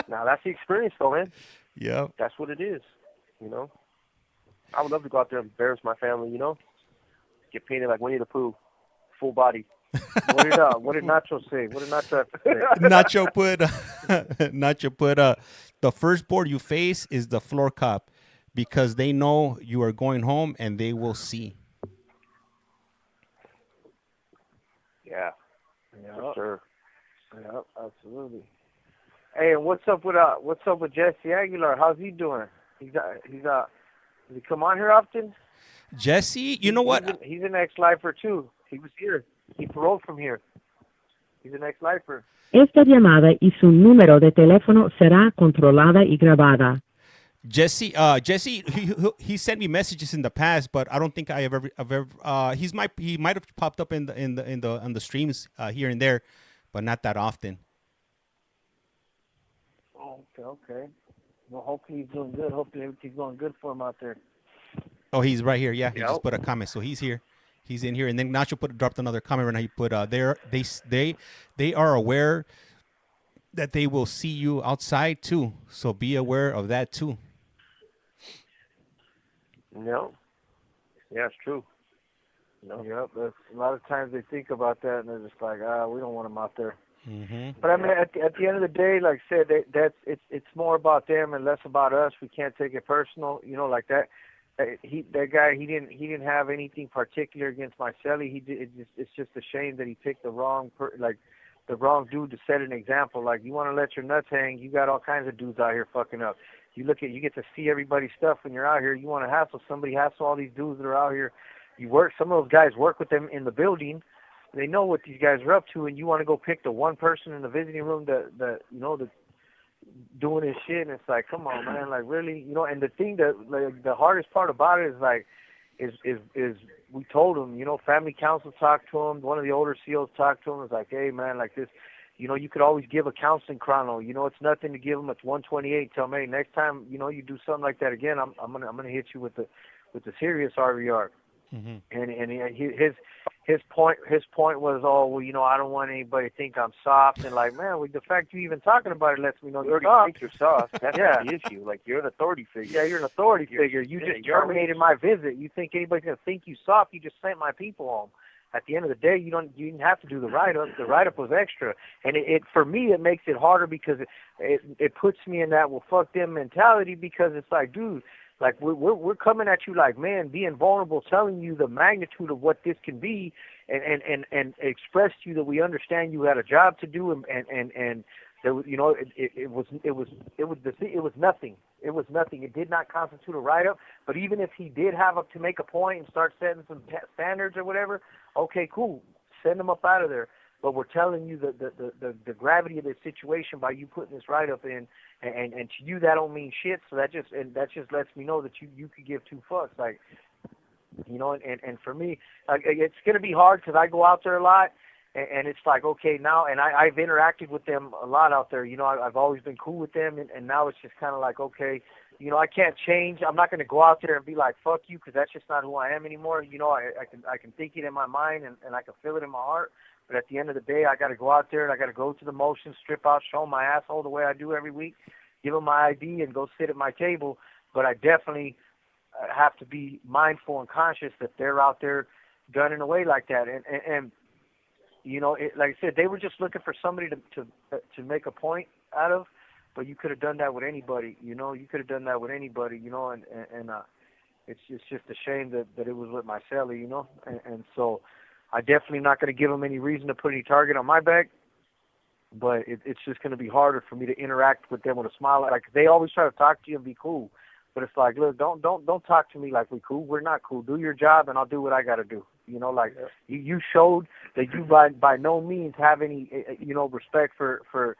S3: Now that's the experience, though, man.
S1: Yep.
S3: That's what it is. You know. I would love to go out there and embarrass my family. You know. Get painted like Winnie the Pooh, full body.
S4: What did Nacho say? What did Nacho say?
S1: Nacho put the first board you face is the floor cop, because they know you are going home and they will see.
S3: Yeah. For sure.
S4: Yeah, absolutely. Hey, and what's up with Jesse Aguilar? How's he doing? Does he come on here often?
S1: Jesse, you know what?
S4: He's an ex-lifer too. He was here. He paroled from here. He's an ex-lifer.
S2: Esta llamada y su número de teléfono será controlada y grabada.
S1: Jesse, he sent me messages in the past, but I don't think I've ever. He might have popped up on the streams here and there, but not that often.
S4: Oh, okay. Well, hopefully he's doing good. Hopefully everything's going good for him out there.
S1: Oh, he's right here. Yeah, he just put a comment, so he's here. He's in here, and then Nacho dropped another comment right now. He put they are aware that they will see you outside too, so be aware of that too.
S3: No. Yeah, it's true. No.
S4: Yep. A lot of times they think about that and they're just like, we don't want them out there.
S1: Mm-hmm.
S4: But I mean, at the end of the day, like I said, it's more about them and less about us. We can't take it personal, you know, like that. That guy, he didn't have anything particular against Marcelli. It's just a shame that he picked the wrong dude to set an example. Like, you want to let your nuts hang, you got all kinds of dudes out here fucking up. You get to see everybody's stuff when you're out here. You want to hassle somebody, hassle all these dudes that are out here. Some of those guys work with them in the building. They know what these guys are up to, and you want to go pick the one person in the visiting room that doing his shit, and it's like, come on, man, like, really, you know. And the thing that, like, the hardest part about it is, like, is we told him, you know, family counsel talked to him. One of the older SEALs talked to him. It's like, hey, man, like this, you know, you could always give a counseling chrono. You know, it's nothing to give him. It's 128. Tell him, hey, next time, you know, you do something like that again, I'm gonna hit you with the serious RVR.
S1: Mm-hmm.
S4: And his point was, oh, well, you know, I don't want anybody to think I'm soft. And like, man, the fact you even talking about it lets me know
S3: You
S4: you're
S3: already
S4: soft.
S3: think you're soft. That's the issue. Like, you're an authority figure.
S4: Yeah, you're an authority figure. You just terminated my visit. You think anybody's gonna think you soft? You just sent my people home. At the end of the day, you didn't have to do the write-up. The write-up was extra, and it for me it makes it harder because it puts me in that, well, fuck them mentality, because it's like, dude, like, we're coming at you like, man, being vulnerable, telling you the magnitude of what this can be, and express to you that we understand you had a job to do, and there was, you know, it was nothing. It was nothing. It did not constitute a write-up. But even if he did have to make a point and start setting some standards or whatever, okay, cool, send him up out of there. but we're telling you the gravity of the situation by you putting this write-up in, and to you that don't mean shit. So that just lets me know that you could give two fucks, like, you know. And for me, it's gonna be hard because I go out there a lot, and it's like, okay, now, and I've interacted with them a lot out there. You know, I've always been cool with them, and now it's just kind of like, okay, you know, I can't change. I'm not gonna go out there and be like, fuck you, because that's just not who I am anymore. You know, I can think it in my mind, and I can feel it in my heart. But at the end of the day, I got to go out there and I got to go through the motions, strip out, show 'em my asshole the way I do every week, give them my ID, and go sit at my table. But I definitely have to be mindful and conscious that they're out there gunning away like that. And you know, like I said, they were just looking for somebody to make a point out of. But you could have done that with anybody. You know, you could have done that with anybody. You know, and it's just a shame that it was with my celly. You know, and so. I definitely not going to give them any reason to put any target on my back, but it's just going to be harder for me to interact with them with a smile. Like, they always try to talk to you and be cool, but it's like, look, don't talk to me like we cool. We're not cool. Do your job, and I'll do what I got to do. You know, like, you showed that you by no means have any, you know, respect for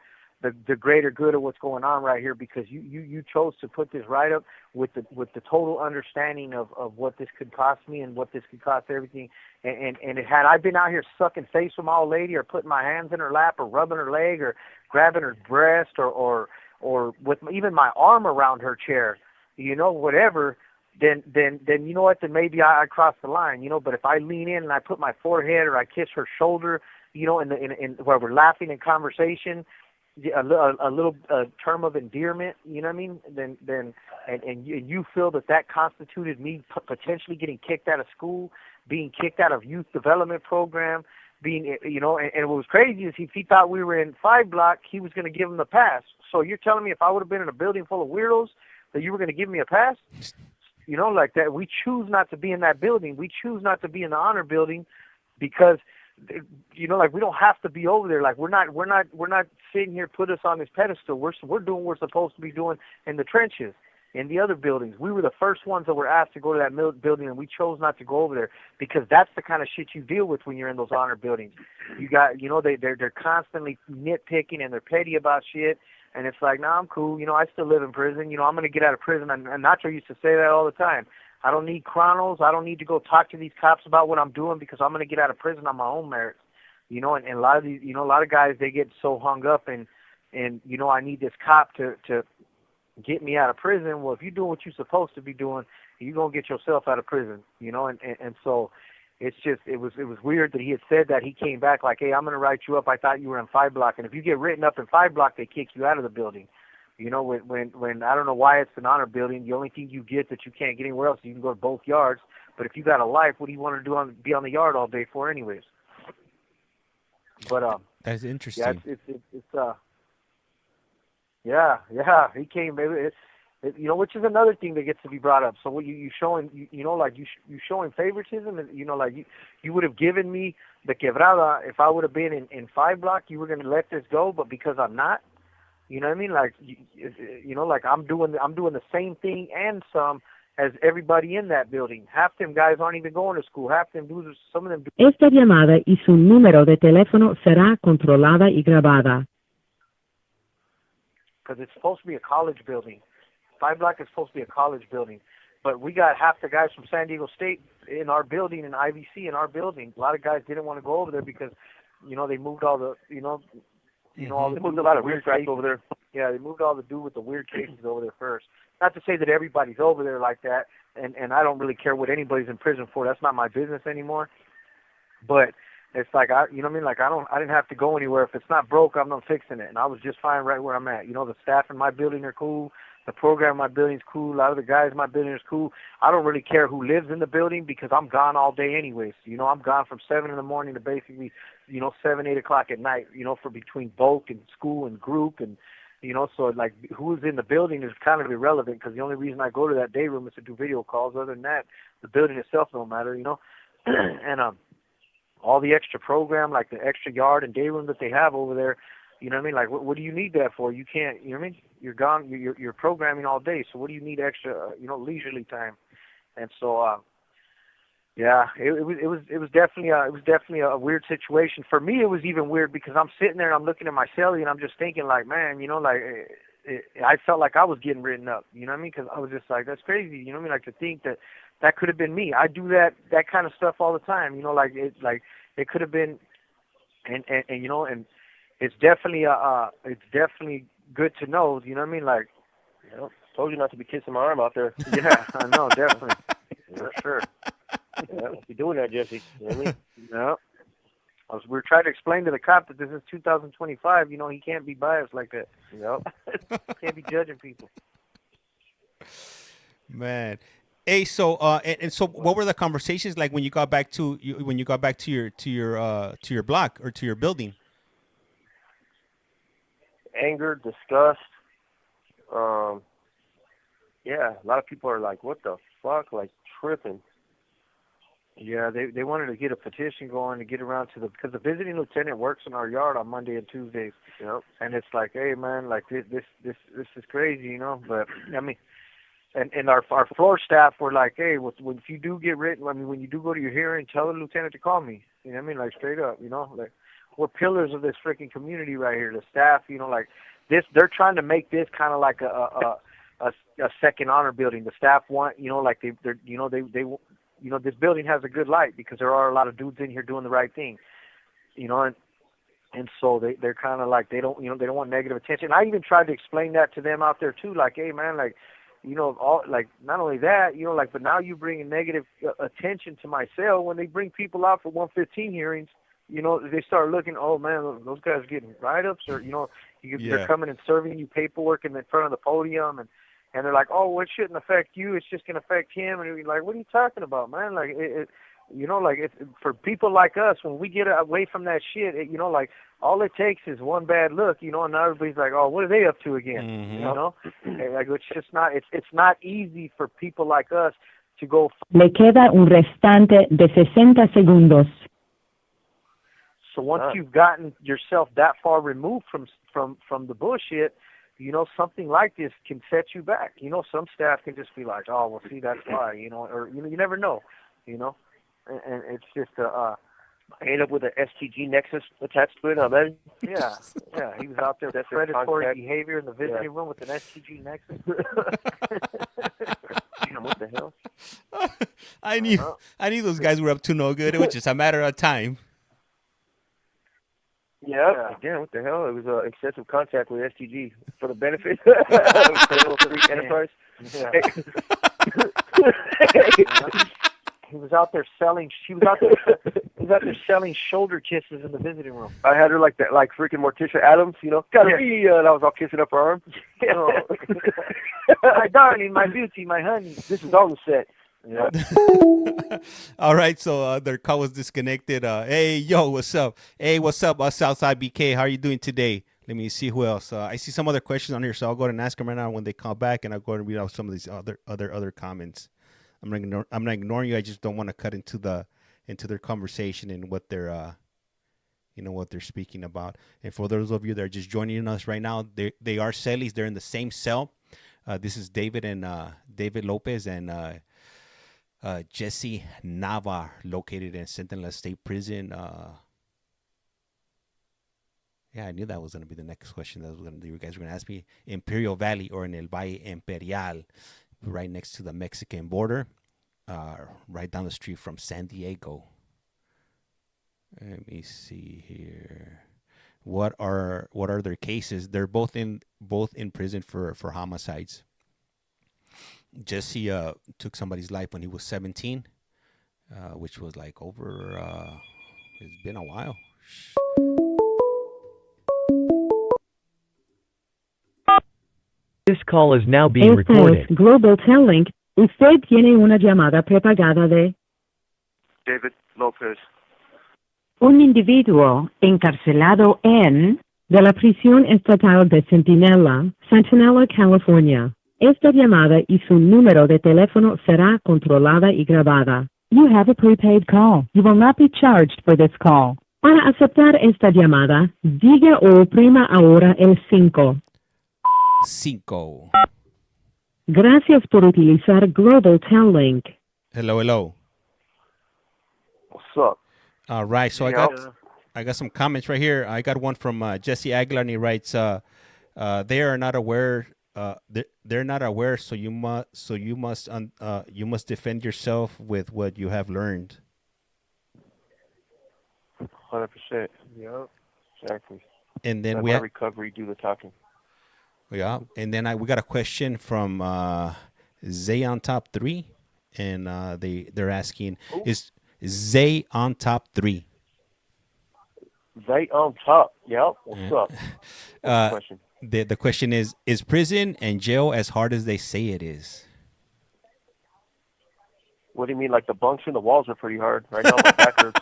S4: the greater good of what's going on right here, because you chose to put this right up with the total understanding of what this could cost me and what this could cost everything. And had I been out here sucking face with my old lady, or putting my hands in her lap, or rubbing her leg, or grabbing her breast, or with even my arm around her chair, you know, whatever, then you know what, then maybe I crossed the line, you know. But if I lean in and I put my forehead, or I kiss her shoulder, you know, in where we're laughing in conversation, a little term of endearment, you know what I mean? Then you feel that constituted me potentially getting kicked out of school, being kicked out of youth development program, being, you know. And what was crazy is if he thought we were in 5 block, he was going to give him the pass. So you're telling me if I would have been in a building full of weirdos, that you were going to give me a pass? You know, like that. We choose not to be in that building. We choose not to be in the honor building because, you know, like, we don't have to be over there. Like, we're not sitting here, put us on this pedestal. We're doing what we're supposed to be doing in the trenches, in the other buildings. We were the first ones that were asked to go to that building, and we chose not to go over there because that's the kind of shit you deal with when you're in those honor buildings. You got, you know, they're constantly nitpicking and they're petty about shit, and it's like, nah, I'm cool. You know, I still live in prison. You know, I'm gonna get out of prison. And Nacho used to say that all the time. I don't need chronos. I don't need to go talk to these cops about what I'm doing because I'm going to get out of prison on my own merits. You know, and a lot of these, you know, a lot of guys, they get so hung up and you know, I need this cop to get me out of prison. Well, if you're doing what you're supposed to be doing, you're going to get yourself out of prison, you know. And so it's just, it was weird that he had said that. He came back like, hey, I'm going to write you up. I thought you were in 5 block. And if you get written up in 5 block, they kick you out of the building. You know, when I don't know why it's an honor building, the only thing you get that you can't get anywhere else, you can go to both yards. But if you got a life, what do you want to do be on the yard all day for anyways? But
S1: that's interesting.
S4: Yeah, it's he came, maybe you know, which is another thing that gets to be brought up. So what you showing, you know, like you showing favoritism, and you know, like you would have given me the quebrada if I would have been in 5 block. You were going to let this go, but because I'm not. You know what I mean? Like, you know, like I'm doing the same thing and some as everybody in that building. Half them guys aren't even going to school. Half them dudes, some of them.
S2: Esta llamada y su número de teléfono será controlada y grabada.
S4: Because it's supposed to be a college building. 5 block is supposed to be a college building, but we got half the guys from San Diego State in our building, in IVC in our building. A lot of guys didn't want to go over there because, you know, they moved all the, you know, all they moved a lot of weird guys over there. Yeah, they moved all the dude with the weird cases over there first. Not to say that everybody's over there like that, and I don't really care what anybody's in prison for. That's not my business anymore. But it's like, you know what I mean? Like, I didn't have to go anywhere. If it's not broke, I'm not fixing it, and I was just fine right where I'm at. You know, the staff in my building are cool. The program in my building is cool. A lot of the guys in my building is cool. I don't really care who lives in the building because I'm gone all day anyways. You know, I'm gone from 7 in the morning to basically, you know, 7, 8 o'clock at night, you know, for between bulk and school and group. And, you know, so like who's in the building is kind of irrelevant because the only reason I go to that day room is to do video calls. Other than that, the building itself don't matter, you know. And all the extra program, like the extra yard and day room that they have over there, you know what I mean? Like, what do you need that for? You can't, you know what I mean? You're gone, you're programming all day, so what do you need extra, you know, leisurely time? And so, Yeah, it was definitely a weird situation. For me, it was even weird because I'm sitting there and I'm looking at my cellie and I'm just thinking like, man, like I felt like I was getting written up. You know what I mean? Because I was just like, that's crazy. You know what I mean? Like to think that could have been me. I do that kind of stuff all the time. Like it could have been, and it's definitely good to know. You know what I mean? Like,
S3: Told you not to be kissing my arm out there.
S4: yeah, I know, definitely, for sure.
S3: Yeah, be doing that, Jesse. You know what I mean?
S4: Yeah. We're trying to explain to the cop that this is 2025. He can't be biased like that. Can't be judging people.
S1: Man. Hey, so and so, what were the conversations like when you got back to your block or to your building?
S3: Anger, disgust. Yeah, a lot of people are like, "What the fuck?" Like tripping.
S4: Yeah, they wanted to get a petition going to get around to because the visiting lieutenant works in our yard on Monday and Tuesdays. And it's like, hey man, like this is crazy, But I mean, and our floor staff were like, hey, if you do get written, I mean, when you do go to your hearing, tell the lieutenant to call me. You know what I mean? Like straight up, like we're pillars of this freaking community right here. The staff, like this, they're trying to make this kind of like a second honor building. The staff want, like they're this building has a good light because there are a lot of dudes in here doing the right thing, and so they're kind of like they don't want negative attention. I even tried to explain that to them out there too, like, hey man, like, all like not only that, like, but now you bring negative attention to my cell. When they bring people out for 115 hearings, they start looking, oh man, those guys are getting write-ups, or they're coming and serving you paperwork in front of the podium, and they're like, oh, well, it shouldn't affect you, it's just going to affect him. And you're like, what are you talking about, man? Like, like it's, for people like us, when we get away from that shit, like all it takes is one bad look, and now everybody's like, oh, what are they up to again? And, like, it's just not, it's not easy for people like us to go.
S2: Le queda un restante de 60 segundos.
S4: So once you've gotten yourself that far removed from the bullshit, something like this can set you back. Some staff can just be like, oh, well, see, that's why, or, you never know, and it's just, I
S3: end up with an STG nexus attached to it, I bet.
S4: Yeah, he was out there with predatory behavior in the visiting room with an STG nexus.
S3: What the hell?
S1: I knew those guys were up to no good. It was just a matter of time.
S3: Yeah. Again, what the hell? It was excessive contact with STG for the benefit of Free Enterprise.
S4: Yeah. He was out there selling. He was out there selling shoulder kisses in the visiting room.
S3: I had her like that, like freaking Morticia Adams, Gotta be. And I was all kissing up her arm.
S4: My darling, my beauty, my honey. This is all the set. Yeah.
S1: All right, so their call was disconnected. Hey, yo, what's up? Hey, what's up, Southside BK? How are you doing today? Let me see who else. I see some other questions on here, so I'll go ahead and ask them right now when they call back, and I'll go ahead and read out some of these other comments. I'm not ignoring you. I just don't want to cut into their conversation and what they're what they're speaking about. And for those of you that are just joining us right now, they are cellies. They're in the same cell. This is David Lopez and Jesse Nava, located in Centinela State Prison. Yeah, I knew that was going to be the next question that you guys were going to ask me. Imperial Valley or in El Valle Imperial, right next to the Mexican border, right down the street from San Diego. Let me see here. What are their cases? They're both in prison for homicides. Jesse took somebody's life when he was 17, which was like over. It's been a while.
S5: This call is now being
S2: Este
S5: recorded.
S2: es Global Telling. Usted tiene una llamada prepagada de
S3: David Lopez.
S2: un individuo encarcelado de la prisión estatal de Centinela, Centinela, California. Esta llamada y su número de teléfono será controlada y grabada. You have a prepaid call. You will not be charged for this call. Para aceptar esta llamada, diga o oprima ahora el 5.
S1: 5.
S2: Gracias por utilizar Global Tel Link.
S1: Hello.
S3: up?
S1: All right. So I got some comments right here. I got one from Jesse Aguilar, and he writes, "They are not aware. They're not aware. So you must defend yourself with what you have learned."
S3: 100%. Yep. Exactly.
S1: And then
S3: let
S1: we have
S3: recovery do the talking.
S1: Yeah, and then we got a question from Zay on top 3, and they're asking, is Zay on top 3?
S3: Zay on top. Yep. What's up? What's the question?
S1: The question is prison and jail as hard as they say it is?
S3: What do you mean? Like the bunks in the walls are pretty hard right now. My back hurts.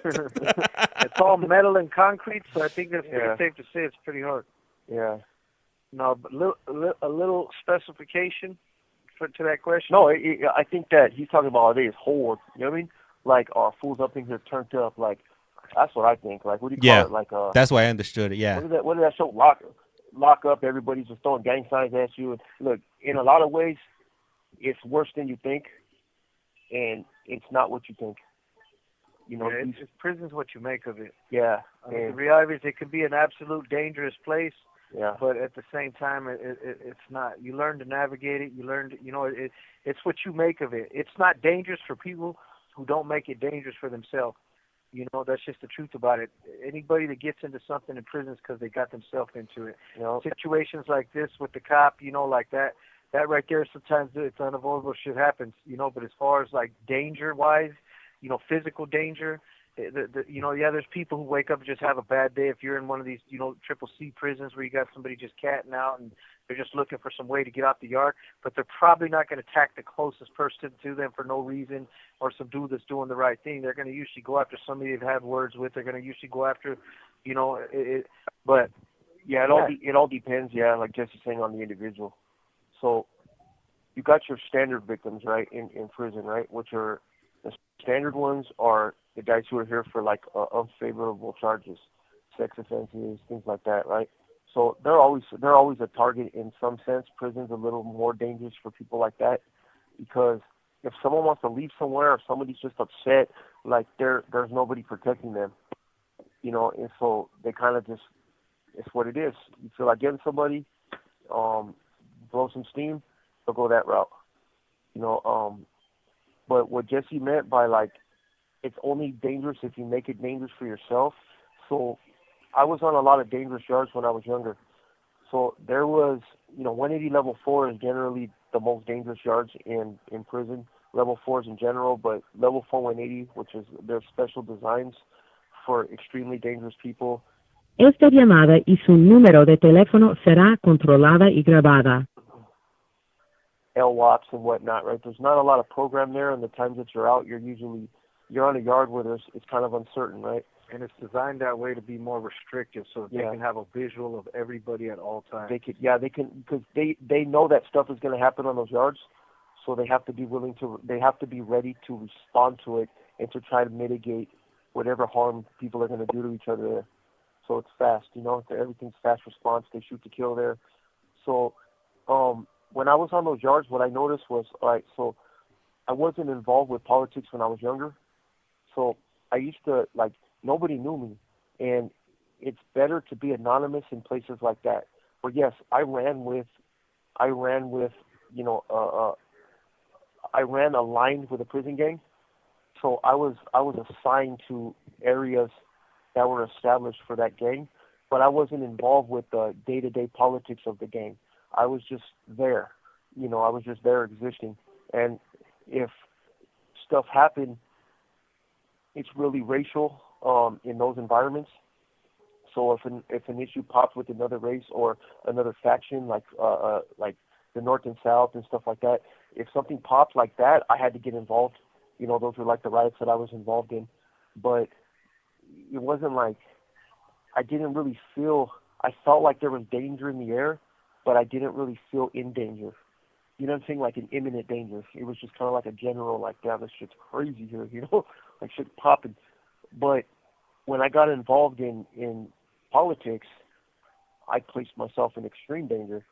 S4: It's all metal and concrete, so I think that's pretty safe to say it's pretty hard.
S3: Yeah.
S4: No, but a little specification to that question.
S3: No, I think that he's talking about all day is whole. You know what I mean? Like, fools up things are turned up. Like, that's what I think. Like, what do you call it? Like,
S1: that's why I understood it. Yeah.
S3: What did that show? Lock up. Everybody's just throwing gang signs at you. And look, in a lot of ways, it's worse than you think, and it's not what you think. You know,
S4: prison's what you make of it.
S3: Yeah.
S4: The reality is, it could be an absolute dangerous place.
S3: Yeah.
S4: But at the same time, it's not. You learn to navigate it. You learn to, it's what you make of it. It's not dangerous for people who don't make it dangerous for themselves. You know, that's just the truth about it. Anybody that gets into something in prison is because they got themselves into it. You know, situations like this with the cop, like that right there, sometimes it's unavoidable. Shit happens, But as far as like danger-wise, physical danger. There's people who wake up and just have a bad day. If you're in one of these, triple C prisons where you got somebody just catting out and they're just looking for some way to get out the yard, but they're probably not going to attack the closest person to them for no reason, or some dude that's doing the right thing. They're going to usually go after somebody they've had words with. They're going to usually go after, but
S3: yeah, it all depends. Yeah, like Jesse's saying, on the individual. So you got your standard victims, right, in prison, right, which are the standard ones are the guys who are here for like unfavorable charges, sex offenses, things like that, right? So they're always a target in some sense. Prison's a little more dangerous for people like that, because if someone wants to leave somewhere, or somebody's just upset, like there's nobody protecting them, and so they kind of just, it's what it is. You feel like getting somebody, blow some steam, they'll go that route, But what Jesse meant by like, it's only dangerous if you make it dangerous for yourself. So I was on a lot of dangerous yards when I was younger. So there was, 180 level 4 is generally the most dangerous yards in prison. Level 4s in general, but level 4 180, which is their special designs for extremely dangerous people.
S2: Esta llamada y su número de teléfono será controlada y grabada.
S3: LWAPs and whatnot, right? There's not a lot of program there, and the times that you're out, you're on a yard where it's kind of uncertain, right?
S4: And it's designed that way to be more restrictive, so that they can have a visual of everybody at all times.
S3: They can, because they know that stuff is going to happen on those yards, so they have to be ready to respond to it and to try to mitigate whatever harm people are going to do to each other there. So it's fast, everything's fast response. They shoot to kill there. So, when I was on those yards, what I noticed was, all right, so I wasn't involved with politics when I was younger. So I used to, nobody knew me. And it's better to be anonymous in places like that. But yes, I ran aligned with a prison gang. So I was assigned to areas that were established for that gang, but I wasn't involved with the day-to-day politics of the gang. I was just there, I was just there existing. And if stuff happened, it's really racial in those environments. So if an issue popped with another race or another faction, like the North and South and stuff like that, if something popped like that, I had to get involved. Those were like the riots that I was involved in. But it wasn't like I felt like there was danger in the air, but I didn't really feel in danger. You know what I'm saying? Like an imminent danger. It was just kind of like a general, like, damn, this shit's crazy here, like shit's popping. But when I got involved in politics, I placed myself in extreme danger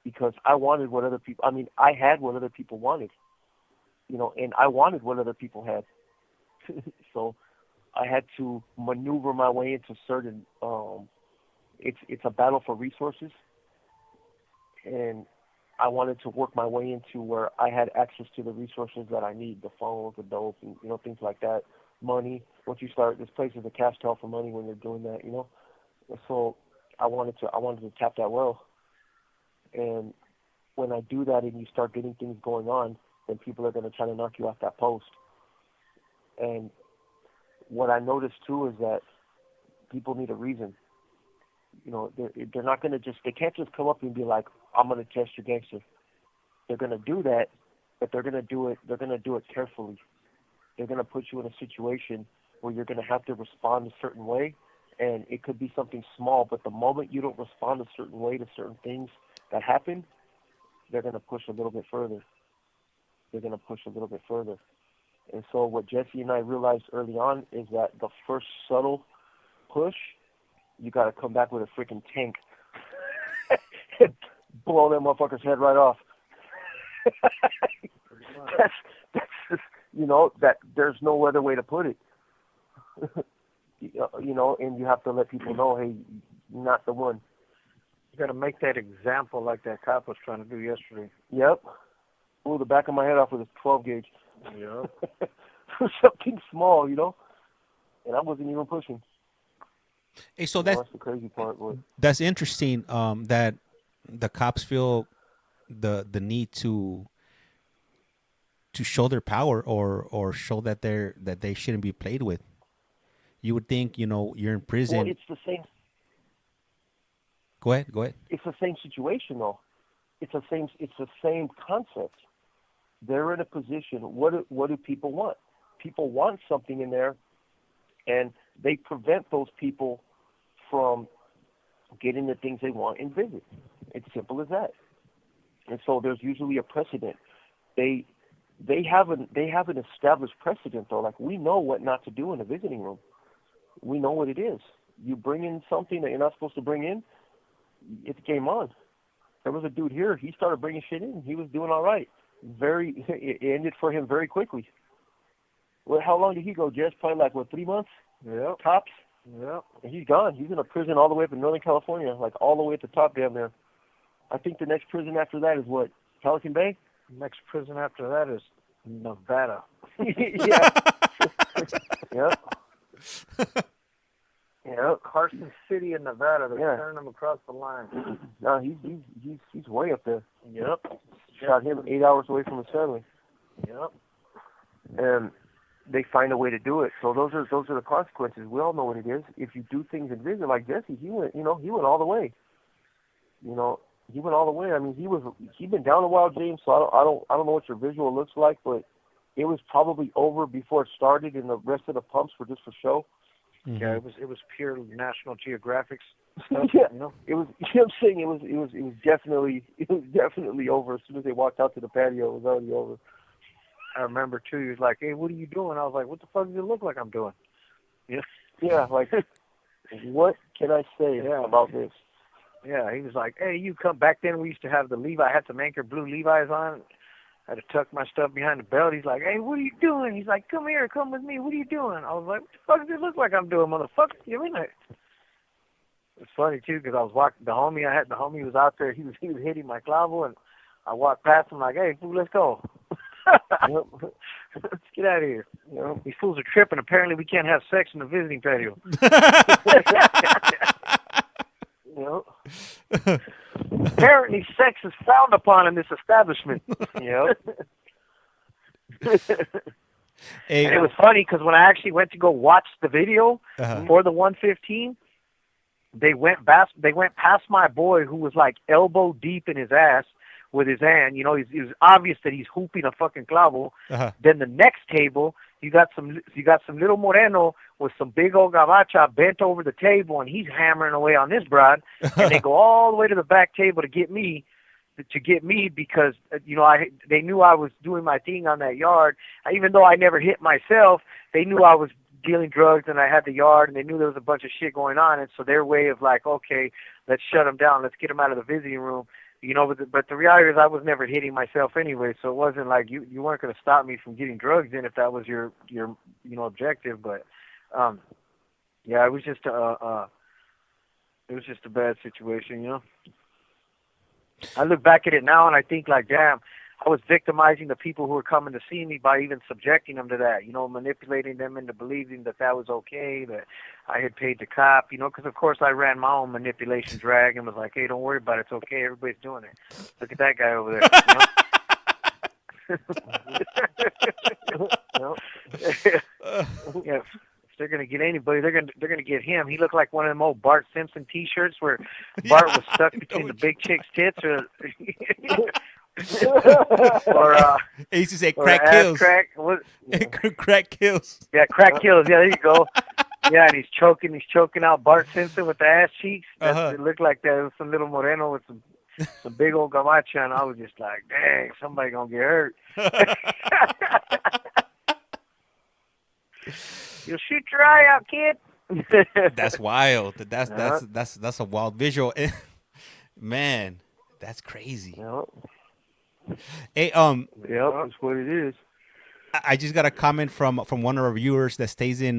S3: because I wanted what other people, I had what other people wanted, and I wanted what other people had. So I had to maneuver my way into certain. It's a battle for resources, and I wanted to work my way into where I had access to the resources that I need, the phones, the dope, and, things like that, money. Once you start, this place is a cash cow for money when you're doing that, And so I wanted to tap that well. And when I do that and you start getting things going on, then people are going to try to knock you off that post. And what I noticed too is that people need a reason. They're not going to they can't just come up and be like, I'm going to test your gangster. They're going to do that, but they're going to do it carefully. They're going to put you in a situation where you're going to have to respond a certain way, and it could be something small, but the moment you don't respond a certain way to certain things that happen, they're going to push a little bit further. And so what Jesse and I realized early on is that the first subtle push, you got to come back with a freaking tank and blow that motherfucker's head right off. that's just, that there's no other way to put it. And you have to let people know, hey, you're not the one.
S4: You got to make that example like that cop was trying to do yesterday.
S3: Yep. Blew the back of my head off with a 12 gauge.
S4: Yep.
S3: Something small, and I wasn't even pushing.
S1: Hey, so
S3: that's the crazy part.
S1: That's interesting. That the cops feel the need to show their power or show that they shouldn't be played with. You would think, you're in prison.
S3: Well, it's the same.
S1: Go ahead.
S3: It's the same situation, though. It's the same concept. They're in a position. What do people want? People want something in there, and they prevent those people from getting the things they want and visit. It's simple as that. And so there's usually a precedent. They have an established precedent, though. Like, we know what not to do in a visiting room. We know what it is. You bring in something that you're not supposed to bring in, it's game on. There was a dude here. He started bringing shit in. He was doing all right. It ended for him very quickly. Well, how long did he go, Jess? Probably 3 months?
S4: Yeah.
S3: Tops?
S4: Yeah.
S3: And he's gone. He's in a prison all the way up in Northern California, all the way at the top down there. I think the next prison after that is what? Pelican Bay?
S4: Next prison after that is Nevada.
S3: Yeah. Yep. Yeah.
S4: Carson City in Nevada. They're turning him across the line.
S3: No, he's way up there.
S4: Yep.
S3: Shot him 8 hours away from his family.
S4: Yep.
S3: And they find a way to do it. So those are the consequences. We all know what it is. If you do things in vision like Jesse, he went all the way. He went all the way. I mean, he'd been down a while, James. So I don't know what your visual looks like, but it was probably over before it started, and the rest of the pumps were just for show.
S4: Mm-hmm. Yeah, it was pure National Geographic stuff.
S3: Yeah, it was. I'm saying it was definitely over. As soon as they walked out to the patio, it was already over.
S4: I remember too. He was like, "Hey, what are you doing?" I was like, "What the fuck does it look like I'm doing?"
S3: Yeah, what can I say about this?
S4: Yeah, he was like, "Hey, you come back then. We used to have the Levi. I had some anchor blue Levi's on. I had to tuck my stuff behind the belt." He's like, "Hey, what are you doing?" He's like, "Come here, come with me. What are you doing?" I was like, "What the fuck does it look like I'm doing, motherfucker?" You mean it? It's funny too, because I was walking. The homie was out there. He was hitting my clavo, and I walked past him like, "Hey, fool, let's go." Let's get out of here. These fools are tripping. Apparently, we can't have sex in the visiting patio. Apparently, sex is frowned upon in this establishment.
S1: Hey,
S4: and it was funny because when I actually went to go watch the video for the 115, they went past my boy who was elbow deep in his ass with his hand. It was obvious that he's hooping a fucking clavo. Then the next table, you got some little moreno with some big old gabacha bent over the table, and he's hammering away on this broad. And they go all the way to the back table to get me because they knew I was doing my thing on that yard. Even though I never hit myself, they knew I was dealing drugs and I had the yard, and they knew there was a bunch of shit going on. And so their way of okay, let's shut them down, let's get them out of the visiting room. But the reality is I was never hitting myself anyway, so it wasn't like you weren't going to stop me from getting drugs in if that was your objective. But Yeah, it was just a bad situation, you know. I look back at it now and I think like, damn, I was victimizing the people who were coming to see me by even subjecting them to that, you know, manipulating them into believing that that was okay, that I had paid the cop, you know, because of course I ran my own manipulation drag and was like, hey, don't worry about it, it's okay, everybody's doing it. Look at that guy over there, you know. Yeah, if they're gonna get anybody, they're gonna get him. He looked like one of them old Bart Simpson T-shirts where Bart was stuck between the big chick's tits, or
S1: he used to say crack kills. Crack kills.
S4: Yeah, crack kills. Yeah, there you go. Yeah, and he's choking out Bart Simpson with the ass cheeks. It looked like that. It was some little moreno with some big old gamacha, and I was just like, dang, somebody gonna get hurt. You'll shoot your eye out, kid.
S1: That's wild. That's a wild visual. Man, that's crazy.
S3: Yep.
S1: Hey,
S3: Yep, that's what it is.
S1: I just got a comment from one of our viewers that stays in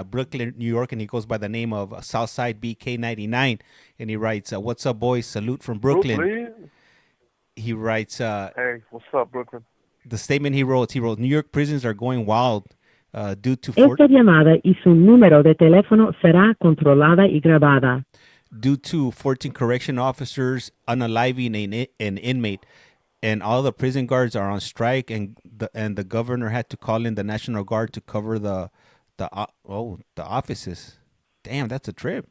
S1: Brooklyn, New York, and he goes by the name of Southside BK99, and he writes, "What's up, boys? Salute from Brooklyn." He writes,
S3: "Hey, what's up, Brooklyn?"
S1: The statement he wrote, "New York prisons are going wild due to
S2: Esta llamada y su número de teléfono será controlada y grabada.
S1: Due to 14 correction officers unaliving an inmate." And all the prison guards are on strike, and the governor had to call in the National Guard to cover the offices. Damn, that's a trip.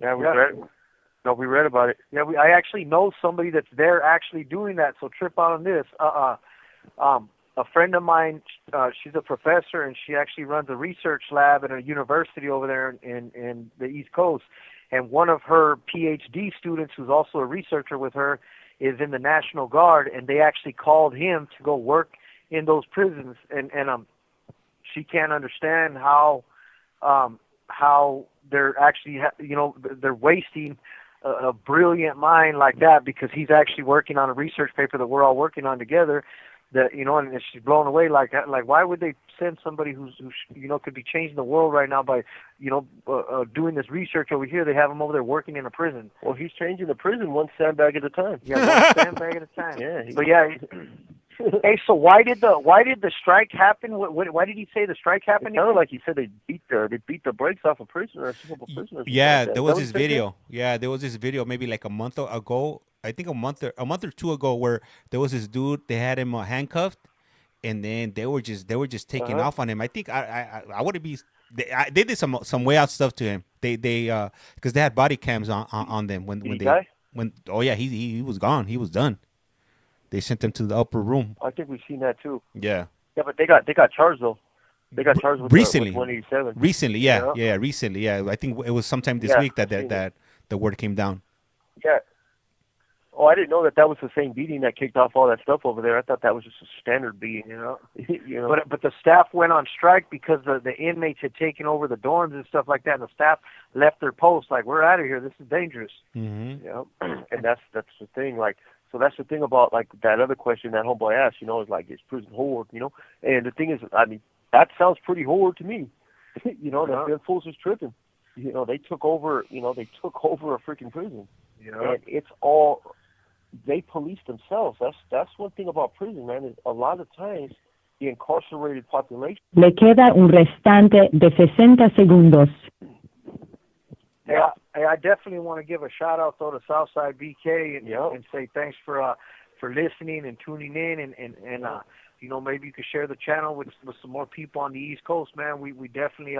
S3: Yeah, we read about it.
S4: Yeah, I actually know somebody that's there actually doing that. So trip out on this. A friend of mine, she's a professor, and she actually runs a research lab at a university over there in the East Coast. And one of her PhD students, who's also a researcher with her, is in the National Guard, and they actually called him to go work in those prisons, and she can't understand how they're actually they're wasting a brilliant mind like that, because he's actually working on a research paper that we're all working on together. That, you know, and she's blown away like why would they send somebody who's could be changing the world right now by doing this research over here? They have him over there working in a prison.
S3: Well, he's changing the prison one sandbag at a time.
S4: Yeah, one sandbag at a time.
S3: Yeah.
S4: But yeah. Hey, so why did the strike happen? Why did he say the strike happened?
S3: It sounded like he said they beat the brakes off a prisoners.
S1: Yeah, there was this video. Yeah, there was this video maybe like a month ago. I think a month or two ago, where there was this dude. They had him handcuffed, and then they were just taking off on him. I think I wouldn't be. They did some way out stuff to him. They because they had body cams on them when he was gone. He was done. They sent him to the upper room.
S3: I think we've seen that too.
S1: Yeah.
S3: Yeah, but they got charged though. They got charged with
S1: recently.
S3: With 187.
S1: Recently, yeah, recently, yeah. I think it was sometime this week that the word came down.
S3: Yeah. Oh, I didn't know that was the same beating that kicked off all that stuff over there. I thought that was just a standard beating, you know.
S4: But the staff went on strike because the inmates had taken over the dorms and stuff like that, and the staff left their posts like, we're out of here. This is dangerous.
S1: Mm-hmm.
S3: Yeah, and that's the thing. Like, so that's the thing about like that other question that homeboy asked. You know, is like, is prison horror? You know, and the thing is, I mean, that sounds pretty horror to me. You know, the fools is tripping. You know, they took over. You know, they took over a freaking prison.
S4: Yeah,
S3: and it's all. They police themselves. That's one thing about prison, man. Is a lot of times the incarcerated population.
S2: Le queda un restante de 60 segundos.
S4: Yeah, I definitely want to give a shout out though to Southside BK and say thanks for listening and tuning in and maybe you could share the channel with some more people on the East Coast, man. We definitely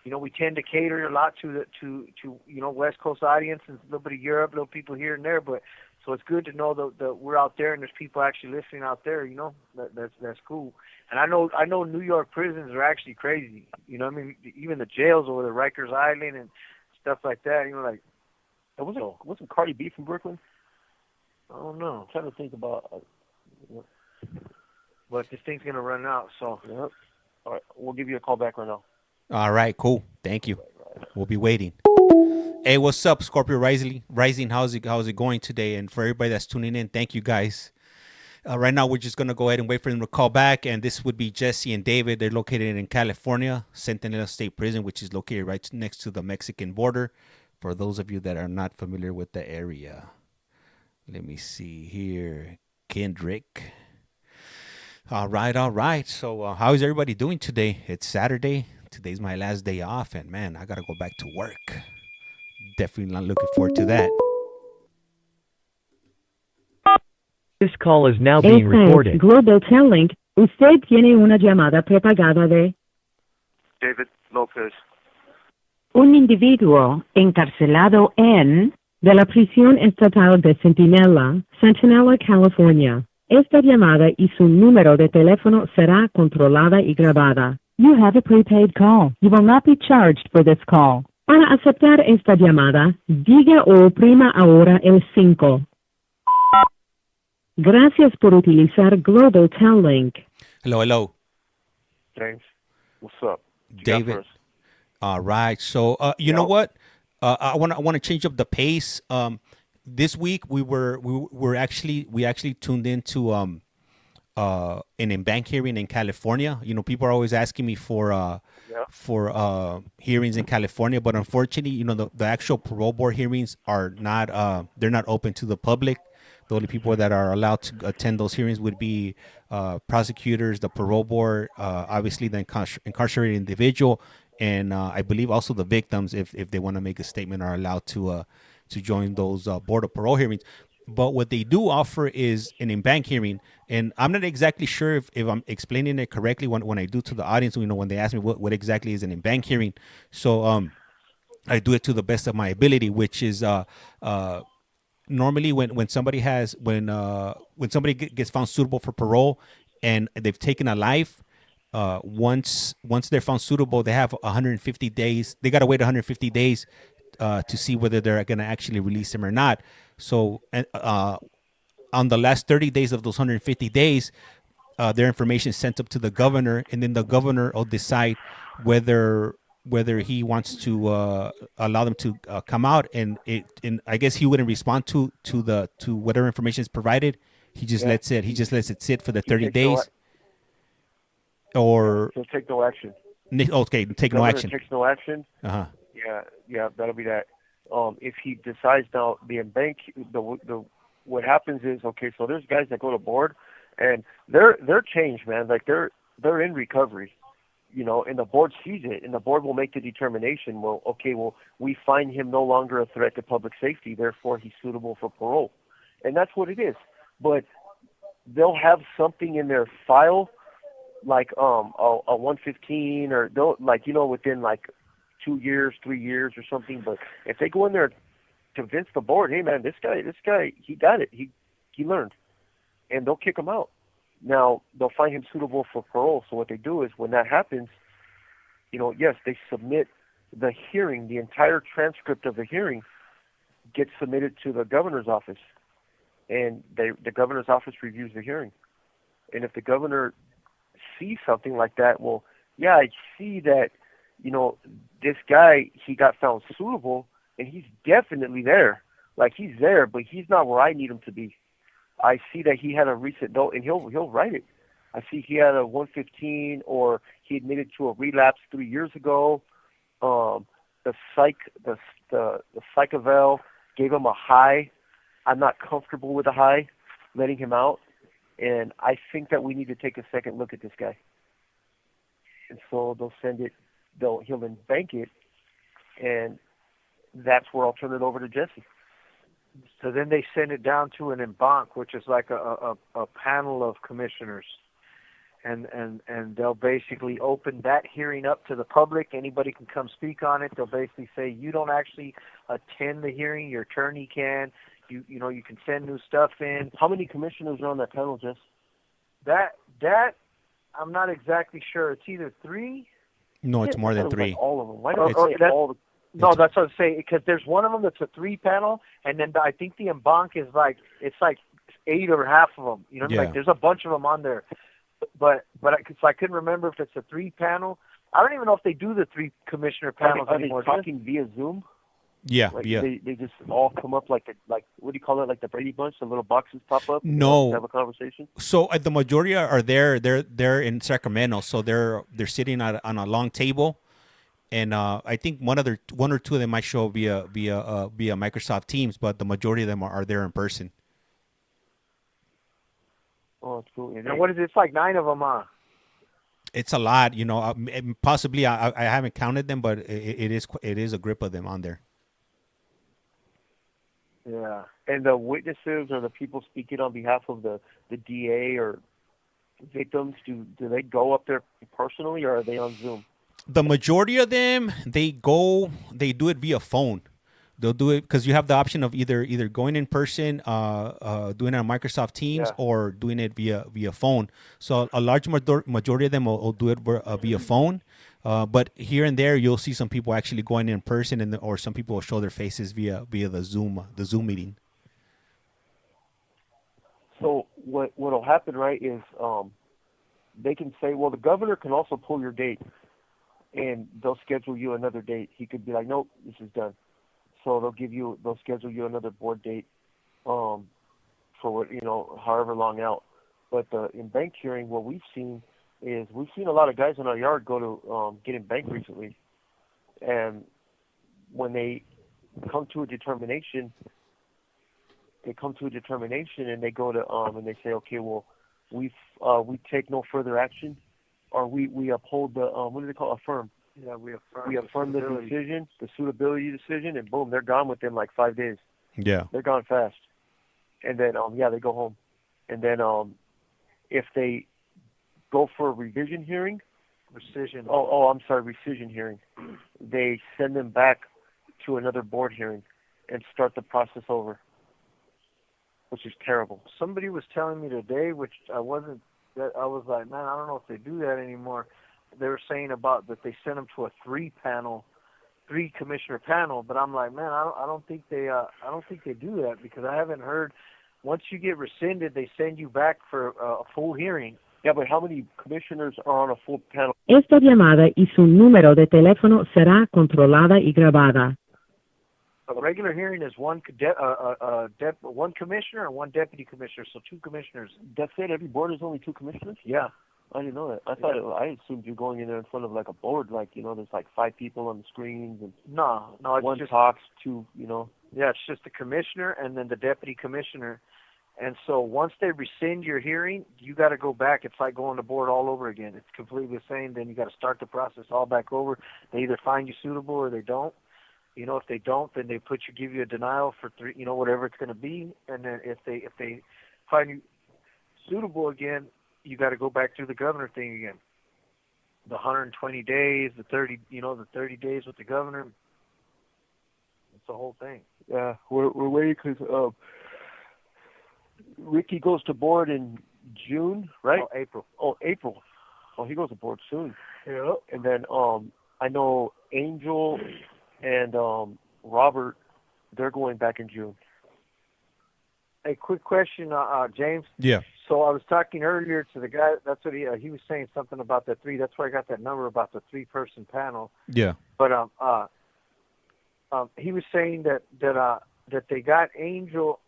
S4: we tend to cater a lot to West Coast audience and a little bit of Europe, little people here and there, but. So it's good to know that we're out there and there's people actually listening out there. You know, that's cool. And I know New York prisons are actually crazy. You know what I mean? Even the jails over the Rikers Island and stuff like that. You know, like
S3: wasn't Cardi B from Brooklyn?
S4: I don't know.
S3: I'm trying to think about.
S4: But this thing's gonna run out. So
S3: all right, we'll give you a call back right now.
S1: All right, cool. Thank you. We'll be waiting. Hey, what's up, Scorpio Rising? How's it going today? And for everybody that's tuning in, thank you guys. Right now, we're just going to go ahead and wait for them to call back. And this would be Jesse and David. They're located in California, Centinela State Prison, which is located right next to the Mexican border. For those of you that are not familiar with the area. Let me see here. Kendrick. All right. So how is everybody doing today? It's Saturday. Today's my last day off. And, man, I got to go back to work. Definitely not looking forward to that.
S5: This call is now being
S2: Esta
S5: recorded.
S2: es Global Telling. Usted tiene una llamada prepagada de
S3: David Lopez.
S2: un individuo encarcelado en de la prisión estatal de Centinela, Centinela, California. Esta llamada y su número de teléfono será controlada y grabada. You have a prepaid call. You will not be charged for this call. Para aceptar esta llamada, diga o oprima ahora el 5. Gracias por utilizar Global Telling.
S1: Hello.
S3: James, what's up? What you got
S1: David.
S3: for us?
S1: All right. So you know what? I want to change up the pace. This week we actually tuned into an in-bank hearing in California. You know, people are always asking me for hearings in California, but unfortunately, you know, the actual parole board hearings are not they're not open to the public. The only people that are allowed to attend those hearings would be prosecutors, the parole board, obviously the incarcerated individual, and I believe also the victims, if they want to make a statement, are allowed to join those board of parole hearings. But what they do offer is an in-bank hearing, and I'm not exactly sure if I'm explaining it correctly when I do to the audience. You know, when they ask me what exactly is an in-bank hearing, so I do it to the best of my ability, which is normally when somebody gets found suitable for parole and they've taken a life, once they're found suitable, they have 150 days. They got to wait 150 days to see whether they're going to actually release them or not. So on the last 30 days of those 150 days, their information is sent up to the governor, and then the governor will decide whether he wants to allow them to come out, and I guess he wouldn't respond to whatever information is provided. He just lets it sit for the 30 days. Or
S3: he'll take no action.
S1: Okay, take no action.
S3: Takes no action. Yeah, that'll be that. If he decides now the bank, what happens is, okay, so there's guys that go to board, and they're changed, man. Like they're in recovery. You know, and the board sees it, and the board will make the determination, we find him no longer a threat to public safety, therefore he's suitable for parole. And that's what it is. But they'll have something in their file, like a 115, or they'll, like, you know, within like 2 years, 3 years or something. But if they go in there, convince the board, hey man, this guy, he got it, he learned, and they'll kick him out. Now, they'll find him suitable for parole. So what they do is, when that happens, you know, yes, they submit the hearing. The entire transcript of the hearing gets submitted to the governor's office. And the governor's office reviews the hearing. And if the governor sees something like that, well, yeah, I see that, you know, this guy, he got found suitable, and he's definitely there. Like, he's there, but he's not where I need him to be. I see that he had a recent note, and he'll write it. I see he had a 115, or he admitted to a relapse 3 years ago. The psych eval gave him a high. I'm not comfortable with a high, letting him out, and I think that we need to take a second look at this guy. And so they'll send it. He'll bank it, and that's where I'll turn it over to Jesse.
S4: So then they send it down to an en-banc, which is like a panel of commissioners, and they'll basically open that hearing up to the public. Anybody can come speak on it. They'll basically say, you don't actually attend the hearing, your attorney can. You know, you can send new stuff in.
S3: How many commissioners are on that panel, Jess?
S4: That I'm not exactly sure. It's either 3.
S1: No, it's more than 3.
S3: Like all of them. Why don't
S4: they say all the? No, that's what I'm saying, because there's one of them that's a 3 panel, and then I think the en-banc is like 8 or half of them. You know, like there's a bunch of them on there, but I couldn't remember if it's a 3 panel. I don't even know if they do the 3 commissioner panels
S3: are
S4: anymore.
S3: Are they talking via Zoom?
S1: Yeah,
S3: Like
S1: yeah.
S3: they just all come up like what do you call it? Like the Brady Bunch, the little boxes pop up.
S1: No.
S3: Have a conversation.
S1: So the majority are there. They're in Sacramento. So they're sitting on a long table, and I think one or two of them might show via Microsoft Teams, but the majority of them are there in person.
S3: Oh, it's cool.
S4: And what is it? It's like 9 of them, huh?
S1: It's a lot, you know. Possibly I haven't counted them, but it is a grip of them on there.
S4: Yeah.
S3: And the witnesses or the people speaking on behalf of the DA or victims, do they go up there personally, or are they on Zoom?
S1: The majority of them, they do it via phone. They'll do it because you have the option of either going in person, doing it on Microsoft Teams, or doing it via phone. So a large majority of them will do it via phone. But here and there, you'll see some people actually going in person, or some people will show their faces via the Zoom meeting.
S3: So what'll happen, right, is they can say, well, the governor can also pull your date, and they'll schedule you another date. He could be like, nope, this is done. So they'll schedule you another board date, for what, however long out. But in bank hearing, what we've seen is we've seen a lot of guys in our yard go to get in bank recently, and when they come to a determination, and they go to and they say, okay, well, we take no further action, or we uphold the what do they call affirm?
S4: Yeah, we
S3: affirm the decision, the suitability decision, and boom, they're gone within like 5 days.
S1: Yeah,
S3: they're gone fast. And then they go home. And then if they go for a revision hearing, rescission hearing, they send them back to another board hearing and start the process over, which is terrible.
S4: Somebody was telling me today, which I was like, man, I don't know if they do that anymore. They were saying about that they sent them to a 3-commissioner panel, but I'm like, man, I don't think they do that, because I haven't heard. Once you get rescinded, they send you back for a full hearing.
S3: Yeah, but how many commissioners are on a full panel?
S2: Esta llamada y su número de teléfono será controlada y grabada.
S4: A regular hearing is one commissioner and one deputy commissioner, so 2 commissioners.
S3: That's it? Every board is only 2 commissioners?
S4: Yeah.
S3: I didn't know that. I assumed you're going in there in front of like a board, like, there's like 5 people on the screens, and
S4: no, it's
S3: one
S4: just
S3: talks, 2,
S4: Yeah, it's just the commissioner and then the deputy commissioner. And so once they rescind your hearing, you got to go back. It's like going to board all over again. It's completely the same. Then you got to start the process all back over. They either find you suitable or they don't. If they don't, then they give you a denial for 3, whatever it's going to be. And then if they find you suitable again, you got to go back through the governor thing again. The 120 days, the 30 days with the governor. It's the whole thing.
S3: Yeah, we're waiting because Ricky goes to board in June, right?
S4: Oh, April.
S3: April. Oh, he goes to board soon.
S4: Yeah.
S3: And then I know Angel and Robert, they're going back in June.
S4: A quick question, James.
S1: Yeah.
S4: So I was talking earlier to the guy. That's what he was saying, something about the 3. That's where I got that number about the 3-person panel.
S1: Yeah.
S4: But he was saying that they got Angel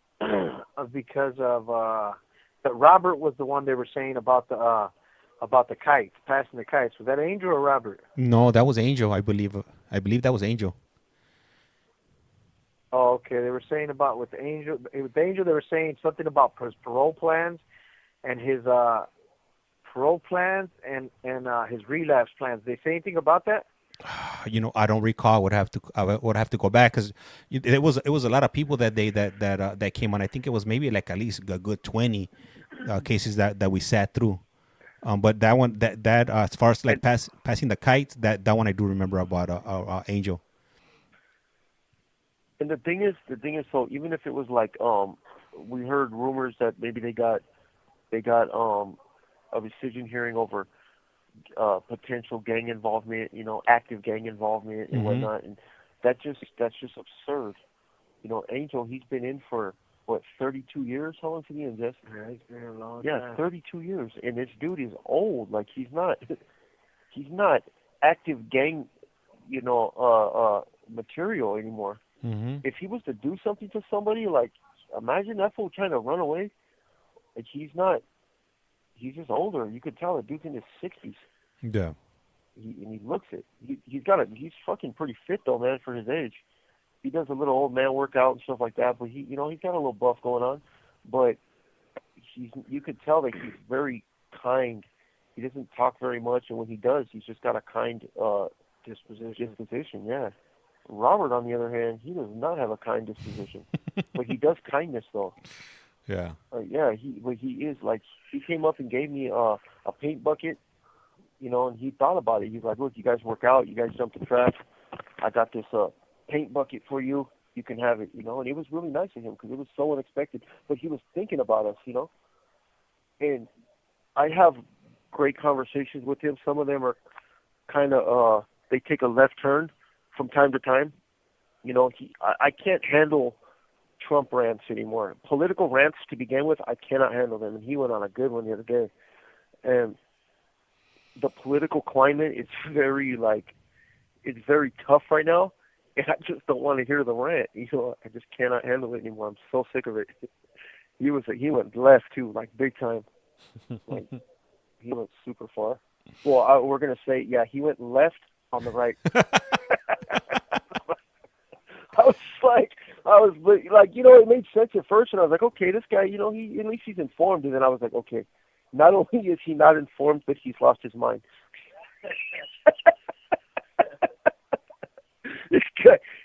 S4: because of that Robert was the one they were saying about the kites, passing the kites. Was that Angel or Robert?
S1: No, that was Angel, I believe. I believe that was Angel.
S4: Oh, okay. They were saying about with Angel. With Angel, they were saying something about his parole plans and his his relapse plans. Did they say anything about that?
S1: I don't recall. I would have to go back, because it was a lot of people that came on. I think it was maybe like at least a good 20 cases that we sat through. But that one, that as far as like passing the kites, that one I do remember about Angel.
S3: And the thing is, so even if it was like, we heard rumors that maybe they got a rescission hearing over potential gang involvement, active gang involvement and whatnot, and that's just absurd. Angel, he's been in for what, 32 years? How long has he been in this?
S4: Yeah, he's been here a long
S3: time.
S4: Yeah,
S3: 32 years, and this dude is old. Like he's not active gang, material anymore. If he was to do something to somebody, like, imagine that fool trying to run away. Like, he's just older. You could tell the dude's in his 60s.
S1: Yeah.
S3: And he looks it. He's fucking pretty fit though, man, for his age. He does a little old man workout and stuff like that, but he's got a little buff going on. But you could tell that he's very kind. He doesn't talk very much, and when he does, he's just got a kind disposition. Yeah. Robert, on the other hand, he does not have a kind disposition, but he does kindness though.
S1: Yeah.
S3: He is like, he came up and gave me a paint bucket, and he thought about it. He's like, look, you guys work out, you guys jump the track. I got this paint bucket for you. You can have it, and it was really nice of him because it was so unexpected. But he was thinking about us, And I have great conversations with him. Some of them are kind of, they take a left turn from time to time. I can't handle Trump rants anymore. Political rants to begin with, I cannot handle them. And he went on a good one the other day. And the political climate is very tough right now. And I just don't want to hear the rant. I just cannot handle it anymore. I'm so sick of it. He went left too, like big time. Like, he went super far. Well, we're gonna say, yeah, he went left on the right. I was like, it made sense at first, and I was like, okay, this guy, at least he's informed. And then I was like, okay, not only is he not informed, but he's lost his mind.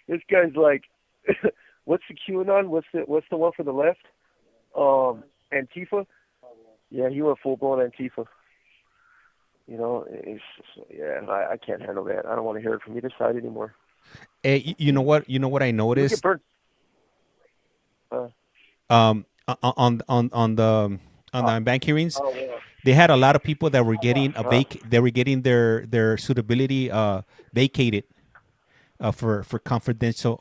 S3: This guy's like, what's the QAnon? What's the one for the left? Antifa. Yeah, he went full blown Antifa. It's just, I can't handle that. I don't want to hear it from either side anymore.
S1: Hey, you know what? You know what I noticed? On the bank hearings, they had a lot of people that were getting they were getting their suitability vacated for confidential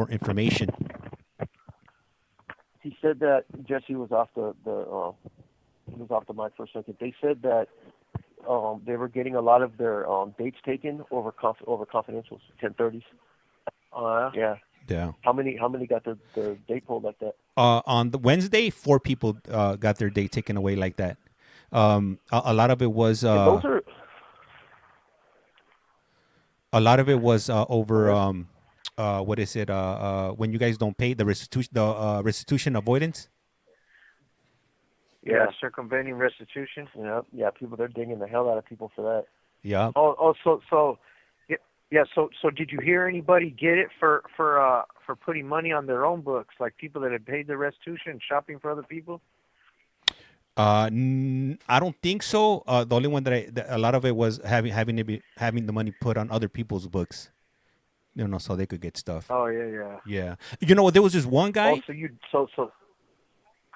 S1: information.
S3: He said that Jesse was off he was off the mic for a second. They said that they were getting a lot of their dates taken over confidentials, 1030s. Yeah.
S1: Yeah.
S3: How many got their date pulled like that?
S1: On the Wednesday, 4 people got their date taken away like that. A lot of it was over what is it? When you guys don't pay the restitution avoidance.
S4: Yeah, circumventing restitution.
S3: Yeah, people, they're dinging the hell out of people for that.
S1: Yeah.
S4: So did you hear anybody get it for putting money on their own books, like people that had paid the restitution, shopping for other people?
S1: I don't think so. The only one that a lot of it was having the money put on other people's books, so they could get stuff.
S4: Oh yeah.
S1: Yeah. There was this one guy.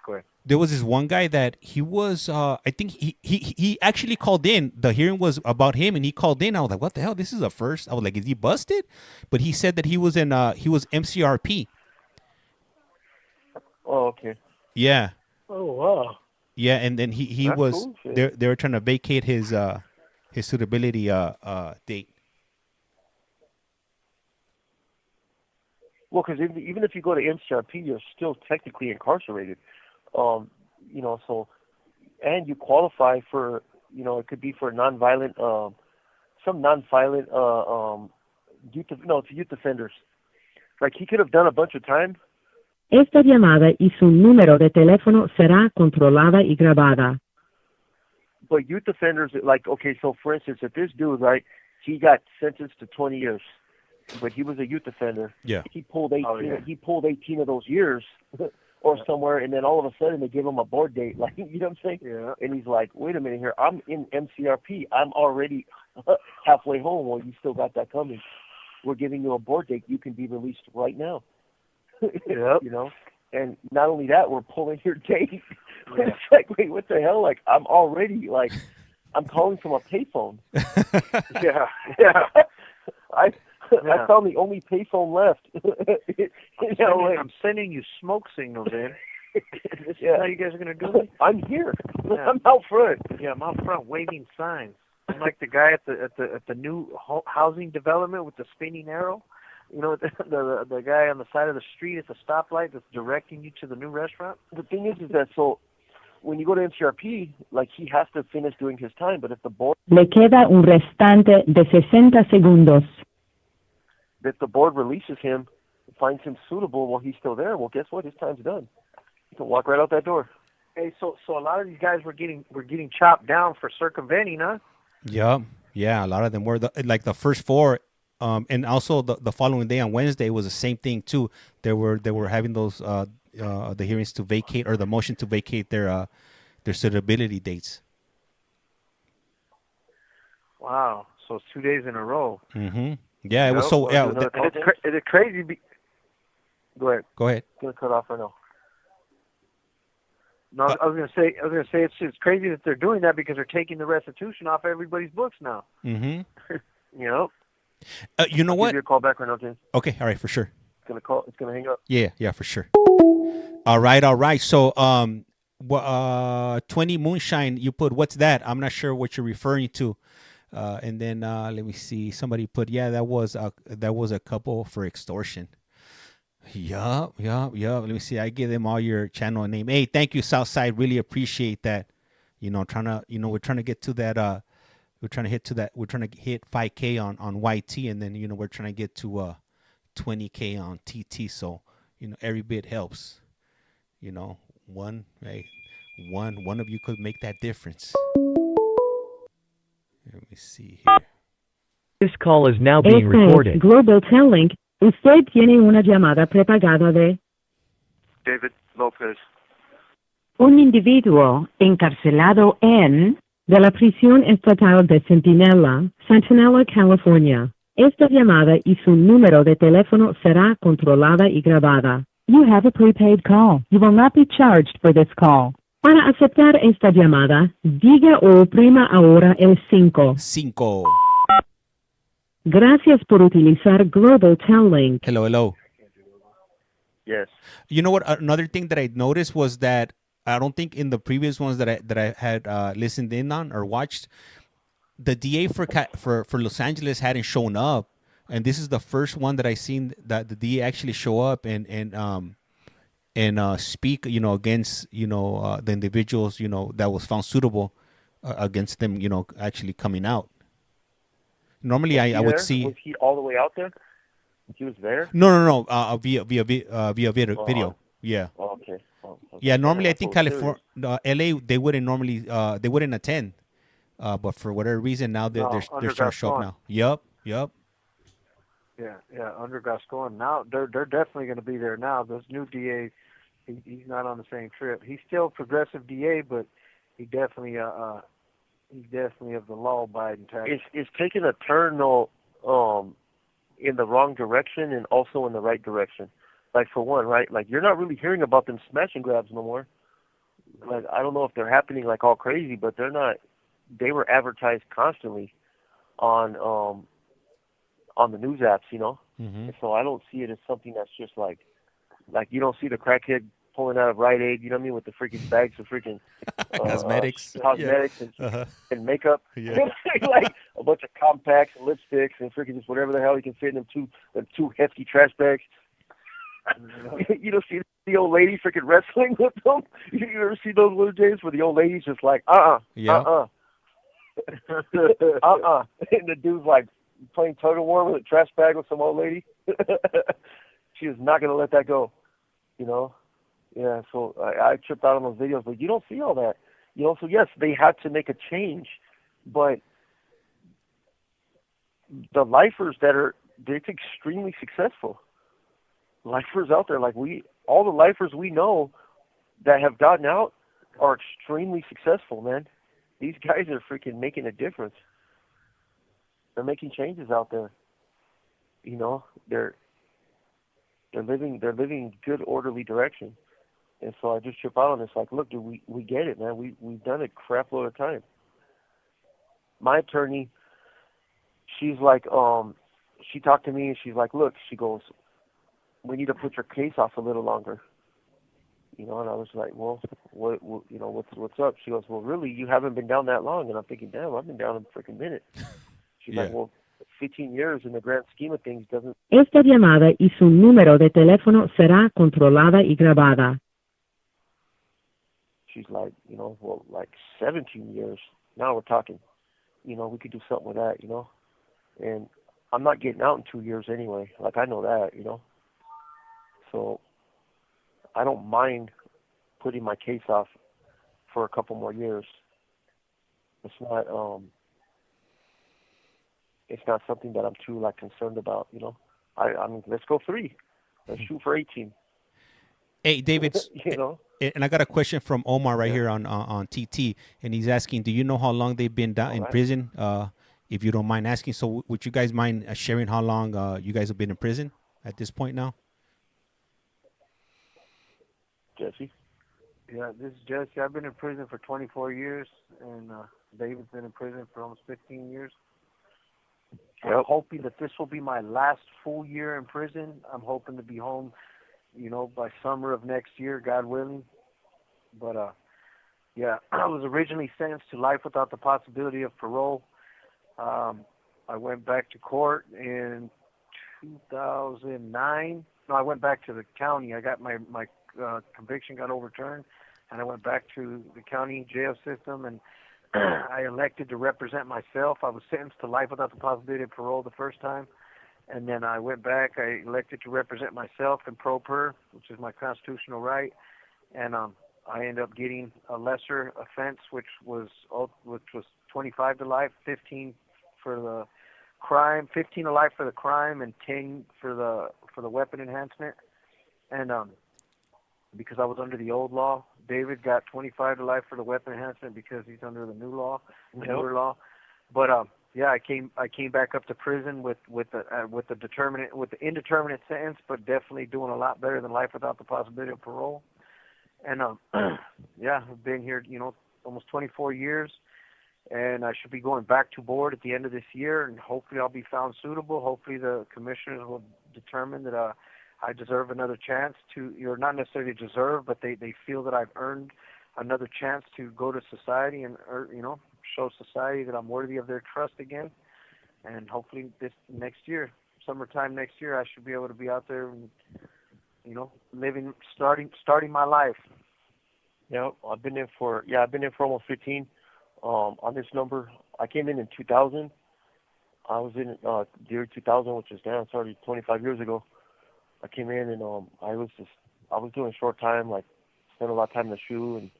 S4: Go ahead.
S1: There was this one guy that he was, I think he actually called in. The hearing was about him, and he called in. I was like, what the hell? This is a first. I was like, is he busted? But he said that he was MCRP.
S3: Oh, okay.
S1: Yeah.
S4: Oh, wow.
S1: Yeah, and then he was,
S3: cool.
S1: they were trying to vacate his suitability date.
S3: Well, because even if you go to MCRP, you're still technically incarcerated. So, and you qualify for, it could be for nonviolent, youth offenders. Like, he could have done a bunch of time.
S2: Esta llamada y su número de teléfono será controlada y grabada.
S3: But youth offenders, like, okay, so for instance, if this dude, right, he got sentenced to 20 years, but he was a youth offender.
S1: Yeah.
S3: He pulled 18. He pulled 18 of those years. Or somewhere, and then all of a sudden they give him a board date, like, you know what I'm saying?
S4: Yeah.
S3: And he's like, wait a minute here, I'm in MCRP, I'm already halfway home. Well, you still got that coming. We're giving you a board date. You can be released right now.
S4: Yep.
S3: And not only that, we're pulling your date. Yeah. It's like, wait, what the hell? Like, I'm already, like, I'm calling from a payphone.
S4: Yeah.
S3: I found the only payphone left.
S4: I'm sending you smoke signals in. This is how you guys are going to do it?
S3: I'm here. Yeah. I'm out front.
S4: Yeah, I'm out front waving signs. I'm like the guy at the new housing development with the spinning arrow. You know, the guy on the side of the street at the stoplight that's directing you to the new restaurant.
S3: The thing is that so when you go to NCRP, like he has to finish doing his time, but if the board
S2: Le queda un restante de 60 segundos.
S3: releases him, finds him suitable while he's still there, well, guess what? His time's done. He can walk right out that door.
S4: Hey, so a lot of these guys were getting chopped down for circumventing, huh?
S1: Yeah, a lot of them were like the first four, and also the following day on Wednesday was the same thing too. They were having those the hearings to vacate or the motion to vacate their suitability dates.
S4: Wow, so it's 2 days in a row.
S1: Mm-hmm. Yeah, it was so. Yeah,
S4: it's crazy. Go ahead.
S1: Go ahead.
S3: I'm gonna cut off right now.
S4: No, I was gonna say it's crazy that they're doing that because they're taking the restitution off everybody's books now.
S1: Mm-hmm.
S3: You know.
S1: You know
S3: I'll
S1: what?
S3: Give you a call back right now, James.
S1: Okay, all right, for sure.
S3: It's gonna hang up.
S1: Yeah, for sure. All right. So, 20 Moonshine. You put what's that? I'm not sure what you're referring to. And then let me see. Somebody put that was a couple for extortion. Yup. Let me see. I give them all your channel name. Hey, thank you, Southside. Really appreciate that. We're trying to get to that. We're trying to hit 5K on YT, and then we're trying to get to 20K on TT. So every bit helps. One of you could make that difference. Let me see here.
S5: This call is now being recorded.
S2: Es Global Telling. Usted tiene una llamada prepagada de
S3: David Lopez.
S2: un individuo encarcelado de la prisión estatal de Centinela, Centinela, California. Esta llamada y su número de teléfono será controlada y grabada. You have a prepaid call. You will not be charged for this call. Para aceptar esta llamada, diga o oprima ahora el 5.
S1: 5.
S2: Gracias por utilizar Global Telling.
S1: Hello.
S3: Yes.
S1: You know what? Another thing that I noticed was that I don't think in the previous ones that I had listened in on or watched, the DA for Los Angeles hadn't shown up, and this is the first one that I seen that the DA actually show up and speak, against the individuals, that was found suitable against them, actually coming out. Normally, I would see.
S3: Was he all the way out there? He was there.
S1: No. Via video. Yeah.
S3: Oh, okay.
S1: Yeah. Normally, I think California, LA, they wouldn't normally they wouldn't attend, but for whatever reason now they're starting to show up now. Yep.
S4: Yeah. Under Gascon now they're definitely going to be there now. This new DA, he's not on the same trip. He's still progressive DA, but he's definitely of the law-abiding type.
S3: It's taking a turn though, in the wrong direction and also in the right direction. Like for one, right? Like you're not really hearing about them smash and grabs no more. Like I don't know if they're happening like all crazy, but they're not. They were advertised constantly on the news apps,
S1: Mm-hmm.
S3: And so I don't see it as something that's just like you don't see the crackhead pulling out of Rite Aid, you know what I mean, with the freaking bags of freaking
S1: cosmetics
S3: and makeup,
S1: yeah.
S3: Like a bunch of compacts and lipsticks and freaking just whatever the hell you can fit in them two hefty trash bags. You don't see the old lady freaking wrestling with them. You ever see those little days where the old lady's just like and the dude's like playing tug of war with a trash bag with some old lady. She is not going to let that go, Yeah, so I tripped out on those videos, but you don't see all that. So yes, they had to make a change, but the lifers they're extremely successful. Lifers out there, all the lifers we know that have gotten out are extremely successful, man. These guys are freaking making a difference. They're making changes out there. They're living good, orderly direction. And so I just trip out on this, look, dude, we get it, man. We've done a crap load of time. My attorney, she's like, she talked to me and she's like, look, she goes, we need to put your case off a little longer. And I was like, well, what's up? She goes, well, really, you haven't been down that long. And I'm thinking, damn, I've been down a freaking minute. She's like, well, 15 years in the grand scheme of things doesn't.
S2: Esta llamada y su número de teléfono será controlada y grabada.
S3: She's like, well, like 17 years. Now we're talking, we could do something with that, And I'm not getting out in 2 years anyway. Like, I know that, So I don't mind putting my case off for a couple more years. It's not something that I'm too concerned about, I mean, let's go 3. Let's shoot for 18.
S1: Hey, David, and I got a question from Omar right here on TT, and he's asking, do you know how long they've been down in prison? If you don't mind asking, so would you guys mind sharing how long you guys have been in prison at this point now?
S3: Jesse?
S4: Yeah, this is Jesse. I've been in prison for 24 years, and David's been in prison for almost 15 years. Yep. I'm hoping that this will be my last full year in prison. I'm hoping to be home, by summer of next year, God willing. But, I was originally sentenced to life without the possibility of parole. I went back to court in 2009. No, I went back to the county. I got my conviction got overturned, and I went back to the county jail system, and I elected to represent myself. I was sentenced to life without the possibility of parole the first time, and then I went back. I elected to represent myself in pro per, which is my constitutional right, and I ended up getting a lesser offense, which was 25 to life, 15 for the crime, 15 to life for the crime, and 10 for the weapon enhancement. And because I was under the old law, David got 25 to life for the weapon enhancement because he's under the new law, the newer law. But I came back up to prison with the indeterminate sentence, but definitely doing a lot better than life without the possibility of parole. And I've been here, almost 24 years, and I should be going back to board at the end of this year, and hopefully I'll be found suitable. Hopefully the commissioners will determine that I deserve another chance to, or not necessarily deserve, but they feel that I've earned another chance to go to society and, show society that I'm worthy of their trust again. And hopefully this next year, summertime next year, I should be able to be out there and, living, starting my life.
S3: Yeah, I've been in for almost 15. On this number, I came in 2000. I was in year 2000, which is started 25 years ago. I came in and I was doing short time, spent a lot of time in the shoe and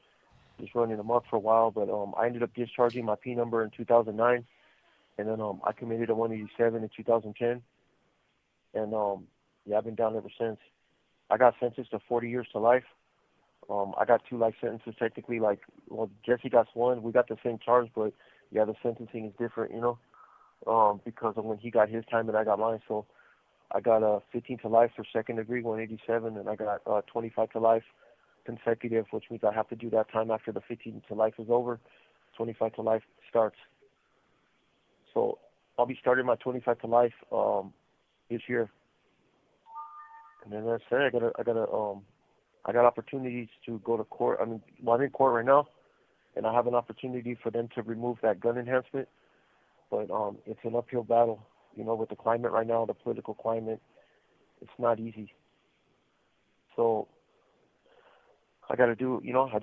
S3: just running them up for a while. But I ended up discharging my P number in 2009, and then I committed a 187 in 2010, and I've been down ever since. I got sentenced to 40 years to life. I got 2 life sentences technically. Jesse got 1. We got the same charge, but the sentencing is different, because of when he got his time and I got mine. So I got 15 to life for second degree, 187, and I got 25 to life consecutive, which means I have to do that time after the 15 to life is over. 25 to life starts. So I'll be starting my 25 to life this year. And then that's it. I got opportunities to go to court. I'm in court right now, and I have an opportunity for them to remove that gun enhancement. But it's an uphill battle, with the climate right now, the political climate. It's not easy. So I got to do, I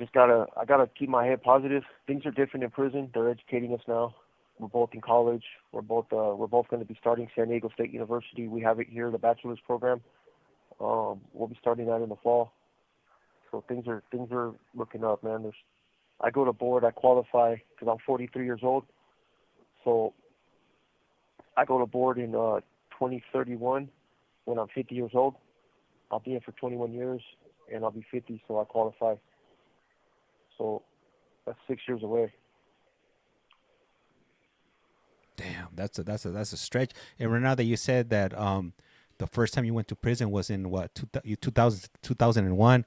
S3: got to keep my head positive. Things are different in prison. They're educating us now. We're both in college. We're both going to be starting San Diego State University. We have it here, the bachelor's program. We'll be starting that in the fall. So things are looking up, man. I go to board, I qualify because I'm 43 years old. So I go to board in 2031 when I'm 50 years old. I'll be in for 21 years, and I'll be 50, so I qualify. So that's 6 years away.
S1: Damn, that's a stretch. And right now that you said that the first time you went to prison was in 2001.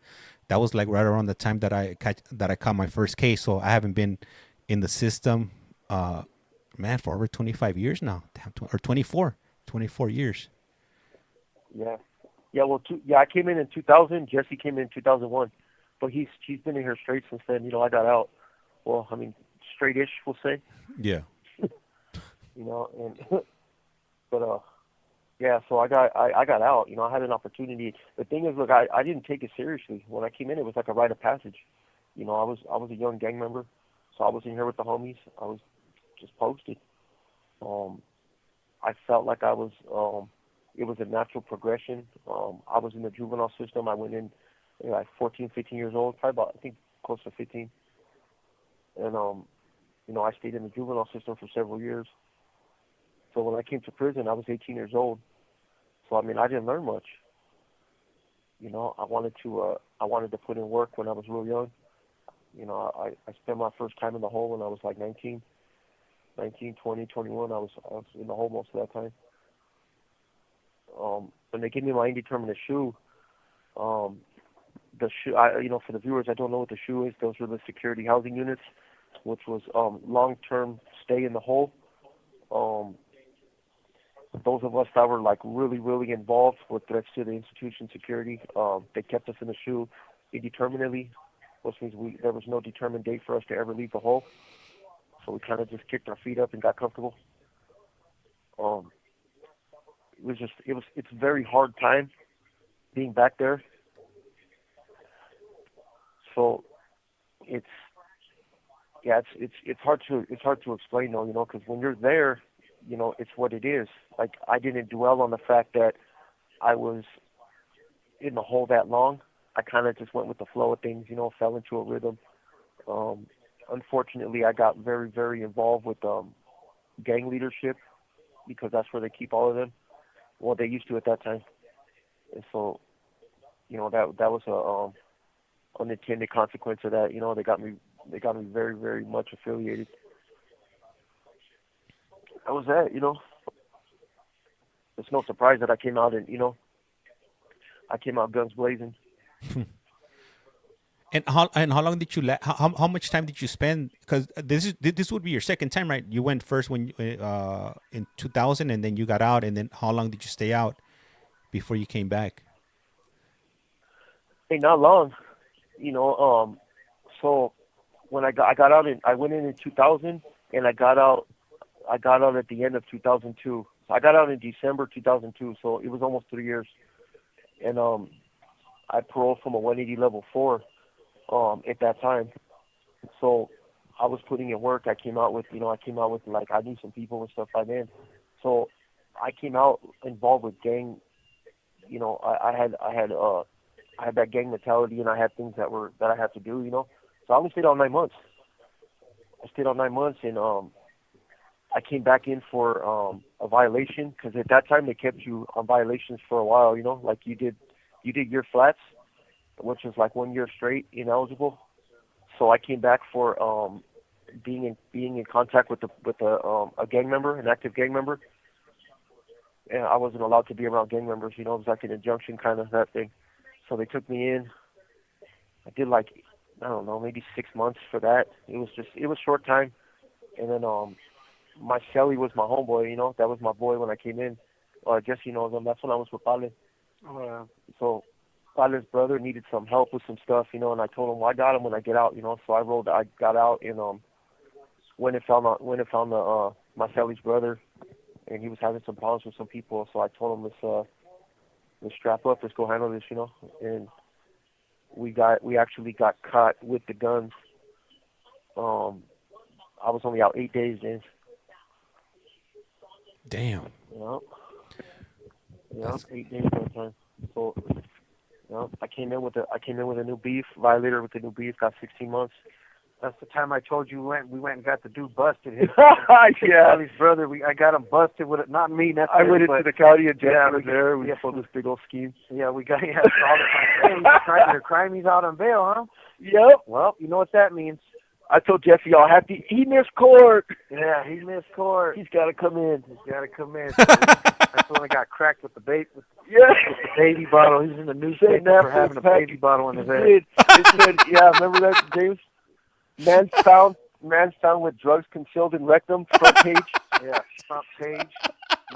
S1: That was right around the time that I caught my first case. So I haven't been in the system, for over 25 years now. Damn, or 24 years.
S3: Yeah. Yeah, well, I came in 2000. Jesse came in 2001. But he's been in here straight since then. I got out. Well, straight-ish, we'll say.
S1: Yeah.
S3: And But yeah, so I got out. You know, I had an opportunity. The thing is, look, I didn't take it seriously. When I came in, it was like a rite of passage. You know, I was a young gang member, so I was in here with the homies. I was just posted. I felt like I was. It was a natural progression. I was in the juvenile system. I went in like 14, 15 years old, probably about, I think, close to 15. And you know, I stayed in the juvenile system for several years. So when I came to prison, I was 18 years old. So I mean, I didn't learn much. You know, I wanted to put in work when I was real young. You know, I spent my first time in the hole when I was like 19, 20, 21. I was in the hole most of that time. When they gave me my indeterminate shoe, the shoe, you know, for the viewers, I don't know what the shoe is. Those were the security housing units, which was long-term stay in the hole. Those of us that were like really, really involved with threats to the institution security, they kept us in the shoe indeterminately, which means there was no determined date for us to ever leave the hole. So we kind of just kicked our feet up and got comfortable. It's a very hard time being back there. So it's hard to explain though, you know, because when you're there, you know, it's what it is. Like, I didn't dwell on the fact that I was in the hole that long. I kind of just went with the flow of things, you know, fell into a rhythm. Unfortunately, I got very, very involved with gang leadership because that's where they keep all of them. Well, they used to at that time. And so, you know, that was a unintended consequence of that. You know, they got me very, very much affiliated. That was that, you know. It's no surprise that I came out I came out guns blazing.
S1: And how long did you how much time did you spend? Because this would be your second time, right? You went first when in 2000, and then you got out, and then how long did you stay out before you came back?
S3: Hey, not long, you know. So when I got out, I went in 2000, and I got out at the end of 2002. So I got out in December 2002, so it was almost 3 years. And I paroled from a 180 level 4 at that time. So I was putting in work. I came out with like, I knew some people and stuff by then. So I came out involved with gang. You know, I had that gang mentality, and I had things that I had to do. You know, so I only stayed on 9 months. And I came back in for a violation, because at that time they kept you on violations for a while. You know, like you did year flats, which was like 1 year straight ineligible. So I came back for being in contact with a gang member, an active gang member. And I wasn't allowed to be around gang members. You know, it was like an injunction kind of that thing. So they took me in. I did like, I don't know, maybe 6 months for that. It was short time. And then my celly was my homeboy. You know, that was my boy when I came in. I guess you know them. That's when I was with Pale. So Pale's brother needed some help with some stuff, you know, and I told him, well, I got him when I get out, you know. So I got out and went and found my celly's brother, and he was having some problems with some people. So I told him, let's strap up, let's go handle this, you know. And we actually got caught with the guns. I was only out 8 days then.
S1: Damn.
S3: Yeah, 8 days that time. So, you know, I came in with a new beef, violator with a new beef, got 16 months.
S4: That's the time I told you we went and got the dude busted.
S3: Yeah,
S4: his brother. I got him busted with it. Not me.
S3: I went into the county and Jeff was there. We pulled this big old scheme.
S4: Yeah, we got all the crime. He's out on bail, huh?
S3: Yep.
S4: Well, you know what that means.
S3: I told Jeffy, y'all happy. He missed court.
S4: Yeah, he missed court.
S3: He's got to come in.
S4: So that's when I got cracked with the baby bottle. He was in the newspaper for having a baby bottle in his head.
S3: It said, yeah, remember that, James? Man's found with drugs concealed in rectum, front page.
S4: Yeah, front page.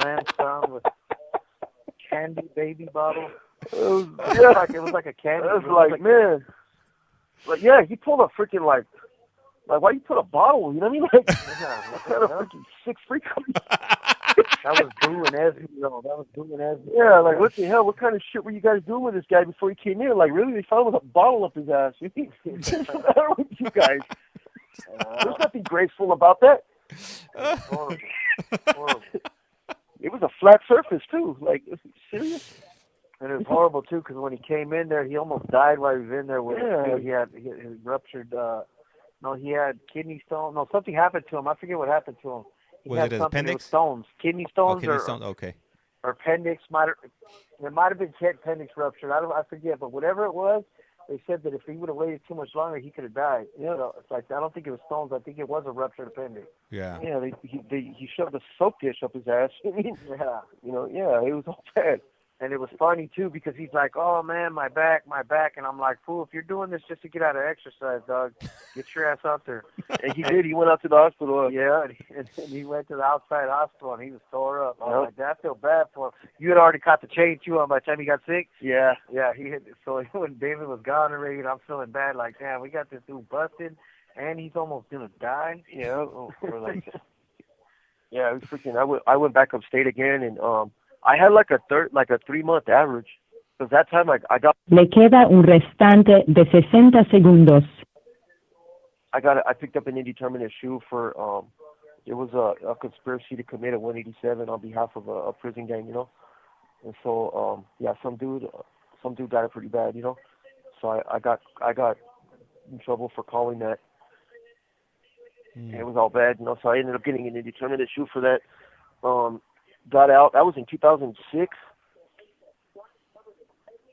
S4: Man's found with candy baby bottle. It was like a candy.
S3: It was like, man. Like, yeah, he pulled a freaking like, why you put a bottle? You know what I mean? Like, what kind of freaking sick freak?
S4: That was doing as though. That was doing as.
S3: Yeah, like what the hell? What kind of shit were you guys doing with this guy before he came in? Like really, they found him with a bottle up his ass. What's the matter with you guys? There's nothing graceful about that.
S4: Horrible. Horrible.
S3: It was a flat surface too. Like, serious?
S4: And it was horrible too, because when he came in there, he almost died while he was in there. With he had ruptured. No, he had kidney stone. No, something happened to him. I forget what happened to him. He
S1: Was
S4: had
S1: it his
S4: something.
S1: appendix?
S4: With stones, kidney stones,
S1: kidney stones. Okay.
S4: or appendix. It might have been appendix ruptured. I forget, but whatever it was, they said that if he would have waited too much longer, he could have died. Yeah, so it's like I don't think it was stones. I think it was a ruptured appendix.
S1: Yeah.
S3: Yeah, he shoved a soap dish up his ass.
S4: Yeah.
S3: Yeah, it was all bad.
S4: And it was funny too because he's like, "Oh man, my back," and I'm like, "Fool, if you're doing this just to get out of exercise, dog, get your ass out there."
S3: And he did. He went out to the hospital.
S4: Yeah, and he went to the outside hospital and he was tore up. I was like, I feel bad for him. You had already caught the chain too on by the time he got sick.
S3: Yeah.
S4: Yeah, he hit. So when David was gone already, and I'm feeling bad. Like, damn, we got this dude busted, and he's almost gonna die.
S3: Yeah. We're like, yeah, it was freaking. I went back upstate again, and I had like a 3-month average. Because that time I got.
S2: Le queda un restante de 60 segundos.
S3: I picked up an indeterminate shoe for it was a conspiracy to commit a 187 on behalf of a prison gang, And so yeah, some dude got it pretty bad, So I got in trouble for calling that. And it was all bad, So I ended up getting an indeterminate shoe for that. Got out. That was in 2006.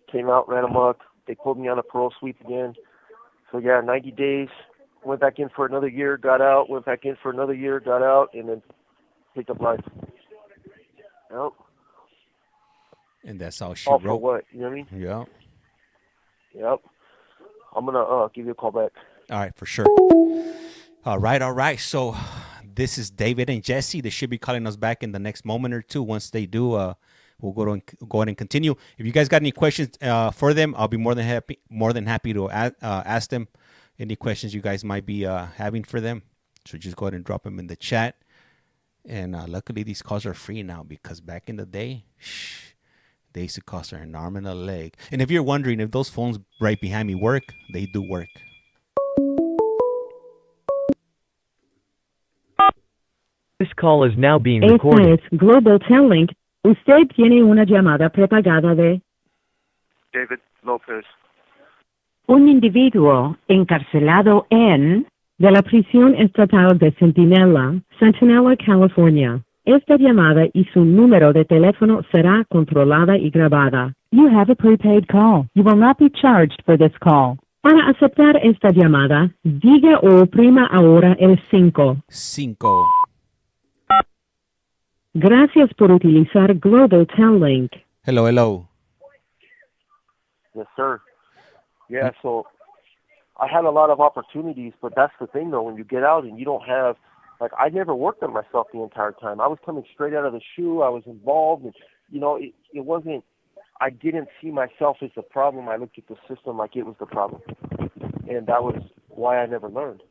S3: Came out, ran amok. They pulled me on a parole sweep again. So yeah, 90 days. Went back in for another year, got out. Went back in for another year, got out, and then picked up life. Yep.
S1: And that's how she
S3: all
S1: wrote.
S3: For what? You know what I mean?
S1: Yeah.
S3: Yep. I'm gonna give you a call back.
S1: All right, for sure. All right. So this is David and Jesse. They should be calling us back in the next moment or two. Once they do, we'll go ahead and continue. If you guys got any questions for them, I'll be more than happy to ask them any questions you guys might be having for them. So just go ahead and drop them in the chat. And luckily, these calls are free now because back in the day, they used to cost an arm and a leg. And if you're wondering if those phones right behind me work, they do work.
S5: This call is now being recorded.
S2: Este es Global Telling. Usted tiene una llamada prepagada de
S3: David Lopez.
S2: un individuo encarcelado de la prisión estatal de Centinela, California. Esta llamada y su número de teléfono será controlada y grabada. You have a prepaid call. You will not be charged for this call. Para aceptar esta llamada, diga o oprima ahora el 5.
S1: 5.
S2: Gracias por utilizar Global Telling.
S1: Hello.
S3: Yes, sir. Yeah, so I had a lot of opportunities, but that's the thing, though, when you get out and you don't have, like, I never worked on myself the entire time. I was coming straight out of the shoe. I was involved, and, it wasn't, I didn't see myself as the problem. I looked at the system like it was the problem, and that was why I never learned.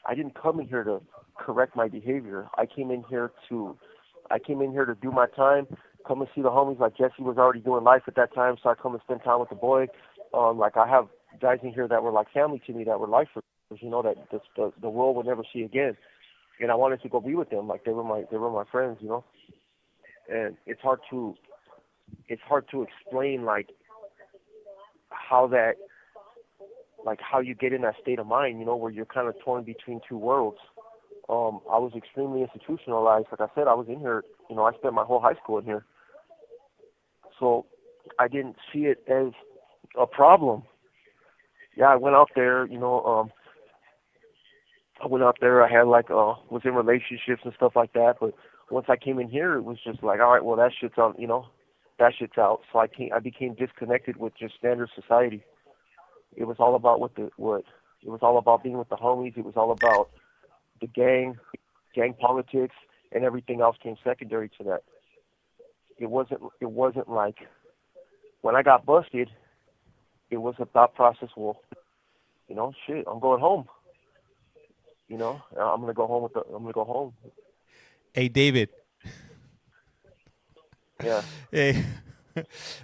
S3: I didn't come in here to correct my behavior. I came in here to do my time, come and see the homies. Like Jesse was already doing life at that time, so I come and spend time with the boy. Like I have guys in here that were like family to me, that were lifers, that the world would never see again. And I wanted to go be with them, like they were my friends, And it's hard to explain like how you get in that state of mind, where you're kind of torn between two worlds. I was extremely institutionalized. Like I said, I was in here, I spent my whole high school in here. So I didn't see it as a problem. Yeah, I went out there, I had was in relationships and stuff like that. But once I came in here, it was just like, all right, well, that shit's out, that shit's out. So I became disconnected with just standard society. It was all about it was all about being with the homies. It was all about the gang politics, and everything else came secondary to that. It wasn't like when I got busted, it was a thought process. Well, shit, I'm going home. I'm gonna go home. Hey,
S1: David.
S3: Yeah.
S1: Hey,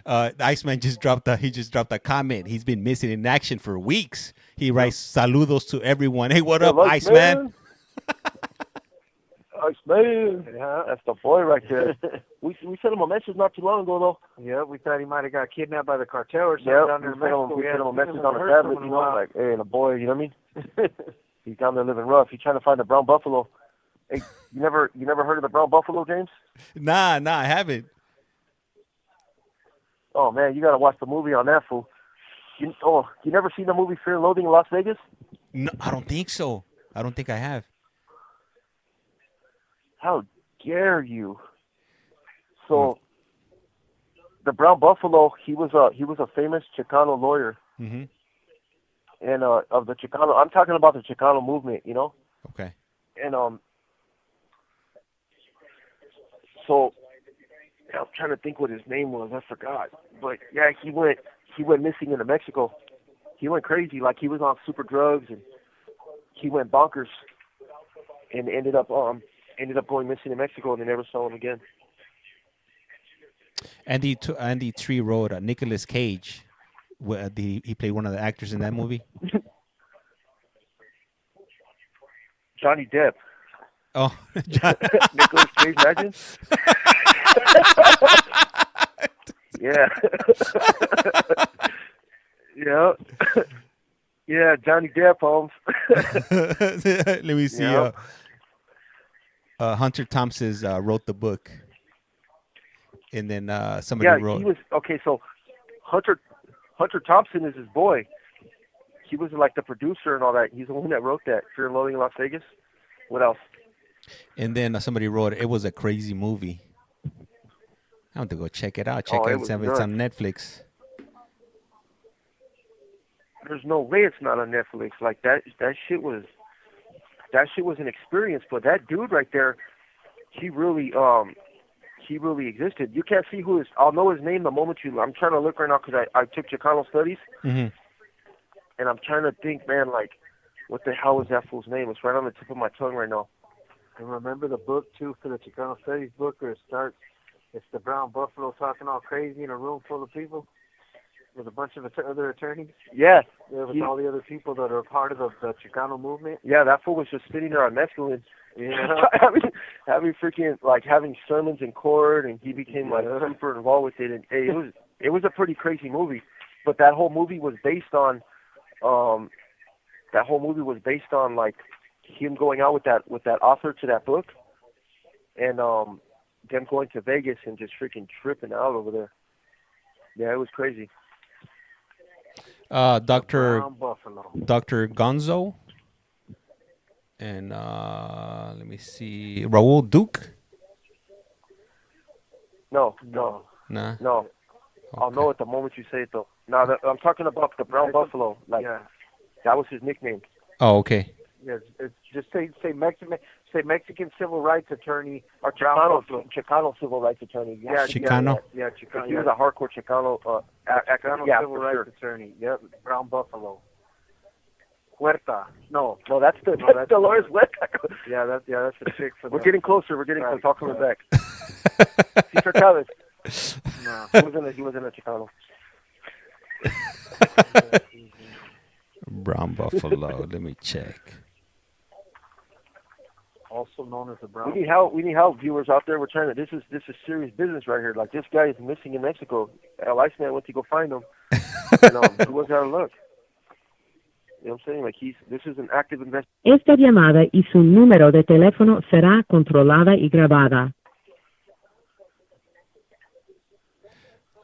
S1: Iceman just dropped a comment. He's been missing in action for weeks. He writes saludos to everyone. Hey, what up, Iceman?
S3: Iceman. Yeah, that's the boy right there. we sent him a message not too long ago though.
S4: Yeah, we thought he might have got kidnapped by the cartel or something down there in Mexico.
S3: We sent him a message on the tablet, you know, like, hey, the boy, you know what I mean? He's down there living rough. He's trying to find the brown buffalo. Hey, you never heard of the brown buffalo, James?
S1: Nah, I haven't.
S3: Oh man, you gotta watch the movie on that fool. You never seen the movie Fear and Loathing in Las Vegas?
S1: No, I don't think so. I don't think I have.
S3: How dare you? So, the brown buffalo, he was a famous Chicano lawyer.
S1: Mm-hmm.
S3: And of the Chicano, I'm talking about the Chicano movement, you know.
S1: Okay.
S3: And so I'm trying to think what his name was. I forgot. But yeah, he went missing into Mexico. He went crazy, like he was on super drugs, and he went bonkers, and ended up going missing in Mexico, and they never saw him again.
S1: Andy Tree wrote Nicolas Cage. He played one of the actors in that movie.
S3: Johnny Depp.
S1: Oh,
S3: Nicolas Cage, imagine. Yeah. Yeah. Yeah, Johnny Depp, Holmes.
S1: Let me see.
S3: Yep.
S1: Hunter Thompson wrote the book, and then somebody wrote.
S3: He was okay. So Hunter Thompson is his boy. He was like the producer and all that. He's the one that wrote that Fear and Loathing in Las Vegas. What else?
S1: And then somebody wrote it was a crazy movie. I want to go check it out. It's on Netflix.
S3: There's no way it's not on Netflix. Like that shit was an experience. But that dude right there, he really existed. You can't see who is. I'll know his name the moment you. I'm trying to look right now because I took Chicano studies,
S1: and
S3: I'm trying to think, man, like, what the hell was that fool's name? It's right on the tip of my tongue right now.
S4: And remember the book too for the Chicano studies book, where it starts. It's the brown buffalo talking all crazy in a room full of people with a bunch of other attorneys.
S3: Yeah.
S4: With all the other people that are part of the Chicano movement.
S3: Yeah, that fool was just sitting there on mescaline.
S4: Yeah.
S3: having freaking, like, having sermons in court, and he became, like, super involved with it. And hey, it was a pretty crazy movie. But that whole movie was based on, like, him going out with that author to that book, and them going to Vegas and just freaking tripping out over there. Yeah, it was crazy.
S1: Dr. Gonzo and let me see, Raul Duke.
S3: No.
S1: Nah.
S3: No. Okay. I'll know it the moment you say it though. No, I'm talking about the brown buffalo. Like, yeah. That was his nickname.
S1: Oh, okay.
S4: Yeah, it's just say Mexican civil rights attorney
S3: or Chicano civil rights attorney.
S1: Yeah, Chicano.
S4: Yeah, Chicano.
S3: He was a hardcore Chicano.
S4: Chicano civil rights attorney. Yep, brown buffalo. Huerta. No, that's
S3: Dolores Huerta.
S4: that's the chick for.
S3: We're getting closer. Talk coming back. Cesar Chavez. No, he wasn't a Chicano.
S1: Brown buffalo. Let me check.
S4: Also known as the brown.
S3: We need help, viewers out there. We're trying to. This is serious business right here. Like, this guy is missing in Mexico. El Iceman went to go find him. He wasn't out of luck. You know what I'm saying? Like, this is an active investigation.
S2: Esta llamada y su número de teléfono será controlada y grabada.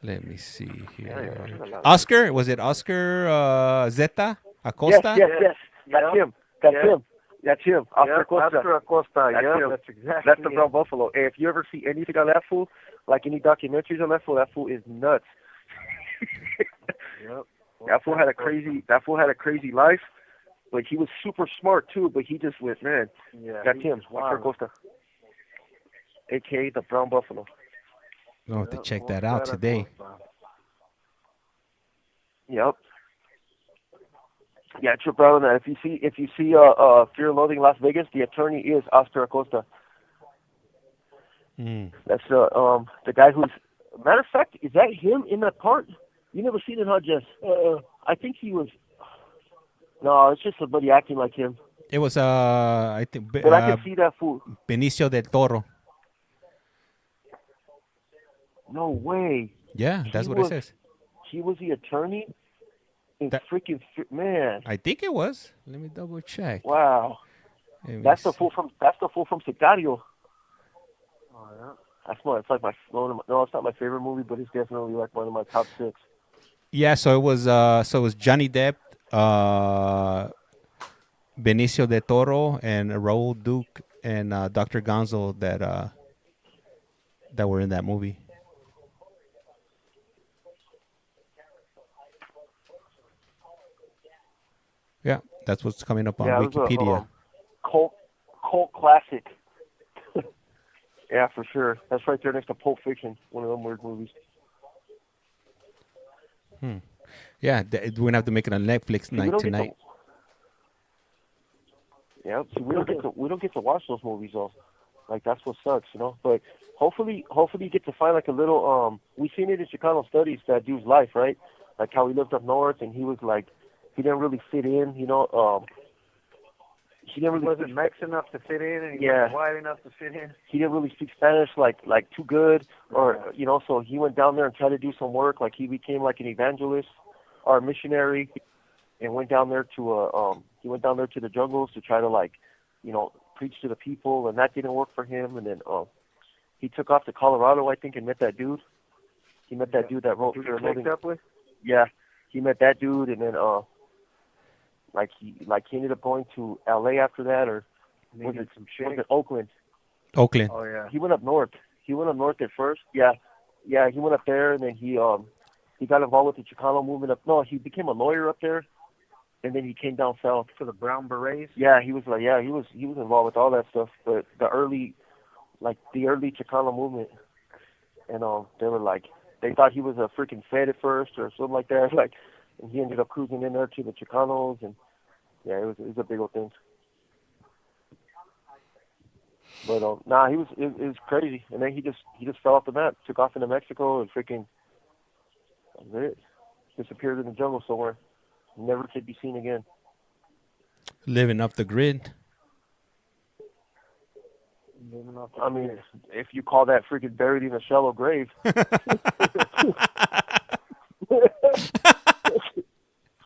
S1: Let me see here. Oscar? Was it Oscar Zeta Acosta?
S3: Yes. That's him. That's him. Oscar Acosta.
S4: Oscar Acosta.
S3: That's the brown buffalo. Hey, if you ever see anything on that fool, like any documentaries on that fool is nuts.
S4: Yep.
S3: That fool had a crazy life, but he was super smart too. But he just went, man.
S4: Yeah.
S3: That's him. Oscar Acosta, aka the brown buffalo.
S1: I'll have to check that out today.
S3: Yep. Yeah, trip out on that. If you see Fear and Loathing Las Vegas, the attorney is Oscar Acosta. That's the guy Matter of fact, is that him in that part? You never seen it, huh, Jess? I think he was. No, it's just somebody acting like him.
S1: It was I think
S3: But I can see that fool.
S1: Benicio del Toro.
S3: No way.
S1: Yeah, that's what it says.
S3: He was the attorney.
S1: That,
S3: freaking man.
S1: I think it was. Let me double check.
S3: Wow. That's the fool from Sicario.
S4: Oh yeah.
S3: It's like no, it's not my favorite movie, but it's definitely like one of my top 6.
S1: Yeah, so it was Johnny Depp, Benicio del Toro, and Raul Duke and Dr. Gonzo that were in that movie. Yeah, that's what's coming up on Wikipedia.
S3: It was a cult classic. Yeah, for sure. That's right there next to Pulp Fiction, one of them weird movies.
S1: Yeah, we're gonna have to make it on Netflix tonight.
S3: Yeah, see, we don't get to watch those movies though. Like that's what sucks, you know. But hopefully you get to find like a little. We seen it in Chicano Studies, that dude's life, right? Like how he lived up north and he was like, he didn't really fit in, you know. He
S4: wasn't Mexican enough to fit in, and he wasn't white enough to fit in.
S3: He didn't really speak Spanish like too good, or you know. So he went down there and tried to do some work. Like he became like an evangelist or a missionary, and went down there to the jungles to try to like, you know, preach to the people, and that didn't work for him. And then he took off to Colorado, I think, and met that dude. He met that dude that wrote.
S4: Who you linked up with?
S3: Yeah, he met that dude, and then he ended up going to L.A. after that, or was it Oakland?
S1: Oakland.
S4: Oh yeah.
S3: He went up north. At first. Yeah, he went up there, and then he got involved with the Chicano movement up. No, he became a lawyer up there, and then he came down south
S4: for the Brown Berets.
S3: Yeah, he was involved with all that stuff. But the early Chicano movement, and they were like, they thought he was a freaking Fed at first or something like that, like. And he ended up cruising in there to the Chicanos, and yeah, it was a big old thing. But it was crazy. And then he just fell off the map, took off into Mexico, and freaking that was it. Disappeared in the jungle somewhere, never to be seen again.
S1: Living off the grid.
S3: I mean, if you call that freaking buried in a shallow grave.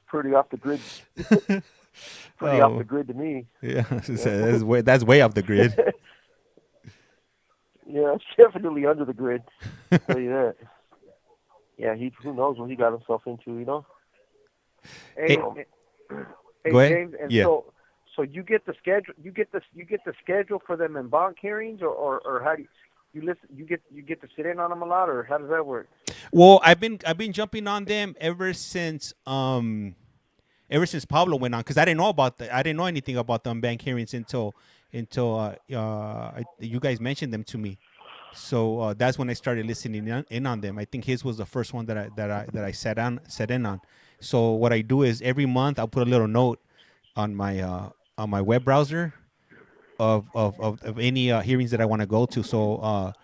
S3: Pretty off the grid. Off the grid to me.
S1: Yeah, that's way off the grid.
S3: Yeah, it's definitely under the grid. I'll tell you that. Yeah, who knows what he got himself into, you know?
S4: Hey,
S1: go ahead.
S4: James, and so you get the schedule. You get the schedule for them in bond hearings, or how do you listen? You get to sit in on them a lot, or how does that work?
S1: Well, I've been jumping on them ever since Pablo went on, because I didn't know anything about the unbanked hearings until you guys mentioned them to me. So that's when I started listening in on them. I think his was the first one that I sat in on. So what I do is every month I'll put a little note on my web browser of any hearings that I want to go to. So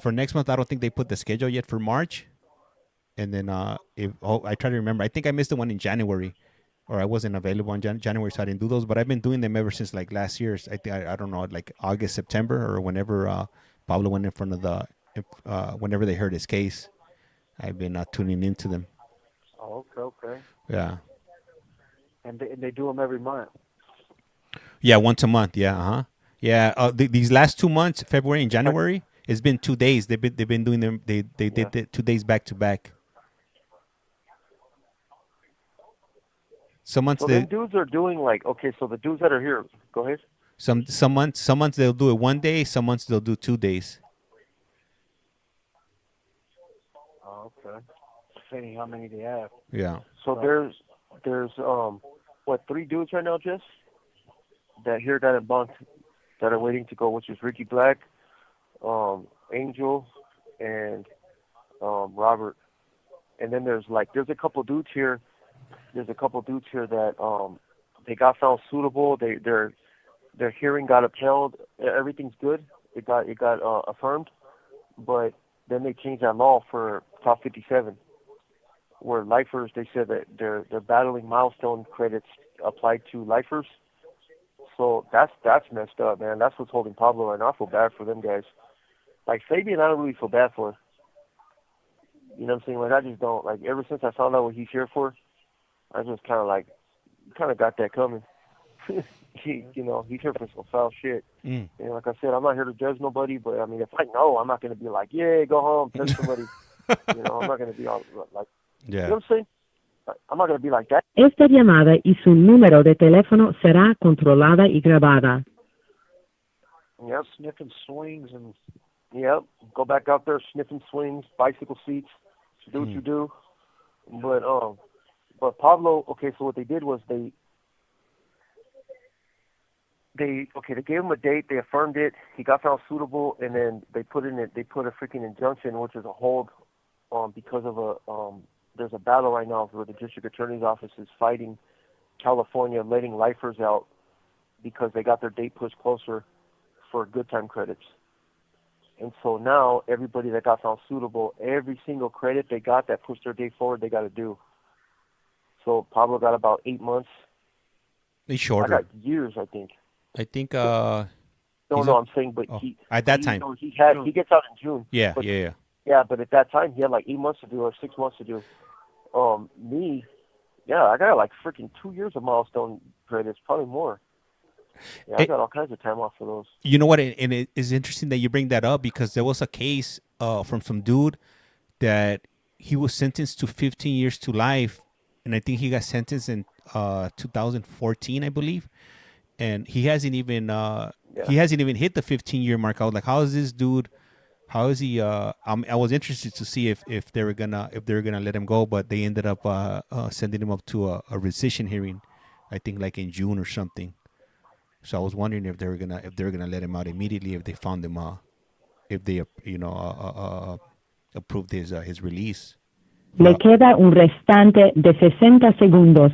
S1: for next month, I don't think they put the schedule yet for March. And then I try to remember. I think I missed the one in January, or I wasn't available in January, so I didn't do those. But I've been doing them ever since like last year. I think I don't know, like August, September, or whenever Pablo went in front of whenever they heard his case. I've been tuning into them.
S4: Oh, okay.
S1: Yeah.
S4: And they do them every month.
S1: Yeah, once a month. Yeah, Yeah. These last 2 months, February and January, it's been 2 days. They've been doing them. They did it 2 days back to back. Some months
S3: the dudes are doing so the dudes that are here, go ahead.
S1: Some months they'll do it 1 day. Some months they'll do 2 days.
S4: Oh, okay. Depending how many they have.
S1: Yeah.
S3: So there's 3 dudes right now, Jess, that got in bunk that are waiting to go, which is Ricky Black, Angel, and Robert. And then there's a couple dudes here. There's a couple dudes here that they got found suitable. Their hearing got upheld. Everything's good. It got affirmed, but then they changed that law for Top 57, where lifers, they said that they're battling milestone credits applied to lifers. So that's messed up, man. That's what's holding Pablo right now. I feel bad for them guys. Like Fabian, I don't really feel bad for. You know what I'm saying? Like I just don't. Like ever since I found out what he's here for, I just kind of got that coming. He's here for some foul shit. And like I said, I'm not here to judge nobody, but I mean, if I know, I'm not going to be like, yeah, go home, touch somebody. I'm not going to be all like, you know what I'm saying? I'm not going to be like that.
S2: Esta llamada y su número de teléfono será controlada y grabada.
S3: Yep, sniffing swings and go back out there sniffing swings, bicycle seats, do what you do. But Pablo, okay, so what they did was they gave him a date, they affirmed it, he got found suitable, and then they put a freaking injunction, which is a hold because of there's a battle right now where the district attorney's office is fighting California letting lifers out because they got their date pushed closer for good time credits. And so now everybody that got found suitable, every single credit they got that pushed their date forward, they got to do. So Pablo got about 8 months.
S1: He's shorter.
S3: I got years, I think.
S1: No,
S3: I'm saying, but
S1: at that time
S3: he gets out in June.
S1: Yeah,
S3: but,
S1: yeah.
S3: Yeah, but at that time he had like 8 months to do or 6 months to do. I got like freaking 2 years of milestone credits, probably more. Yeah, I got all kinds of time off for those.
S1: You know what? And it is interesting that you bring that up because there was a case from some dude that he was sentenced to 15 years to life, and I think he got sentenced in 2014, I believe. And he hasn't even hit the 15-year mark. I was like, how is this dude? How is he? I was interested to see if they were gonna let him go, but they ended up sending him up to a rescission hearing, I think like in June or something. So I was wondering if they were gonna let him out immediately if they found him, if they approved his release.
S2: Le queda un restante de 60 segundos.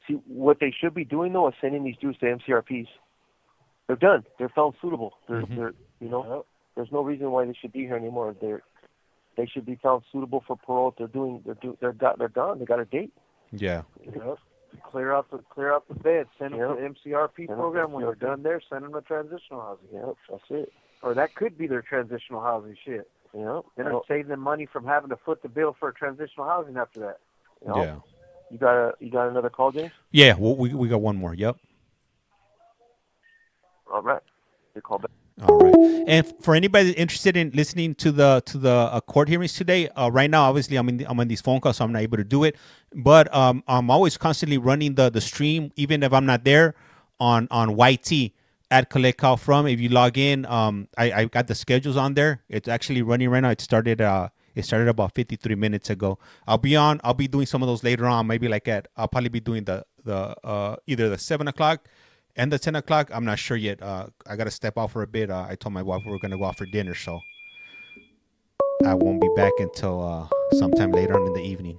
S3: See, what they should be doing though is sending these dudes to MCRPs. They're done. They're found suitable. They're there's no reason why they should be here anymore. They should be found suitable for parole. They're gone. They got a date.
S1: Yeah.
S4: Clear out the bed. Send them to the MCRP program. When they're done there, send them to transitional housing.
S3: Yep, that's it.
S4: Or that could be their transitional housing shit.
S3: Yep.
S4: Then it'll save them money from having to foot the bill for transitional housing after that.
S1: Yeah.
S3: You got another call, James?
S1: Yeah. Well, we got one more. Yep.
S3: All right. Your call back.
S1: All right. And for anybody interested in listening to the court hearings today, right now, obviously, I'm on these phone calls, so I'm not able to do it. But I'm always constantly running the stream, even if I'm not there, on YT at Collect Call From. If you log in, I got the schedules on there. It's actually running right now. It started about 53 minutes ago. I'll be doing some of those later on. Maybe I'll probably be doing the either the 7 o'clock and the 10 o'clock. I'm not sure yet. I got to step out for a bit. I told my wife we were going to go out for dinner, so I won't be back until sometime later on in the evening.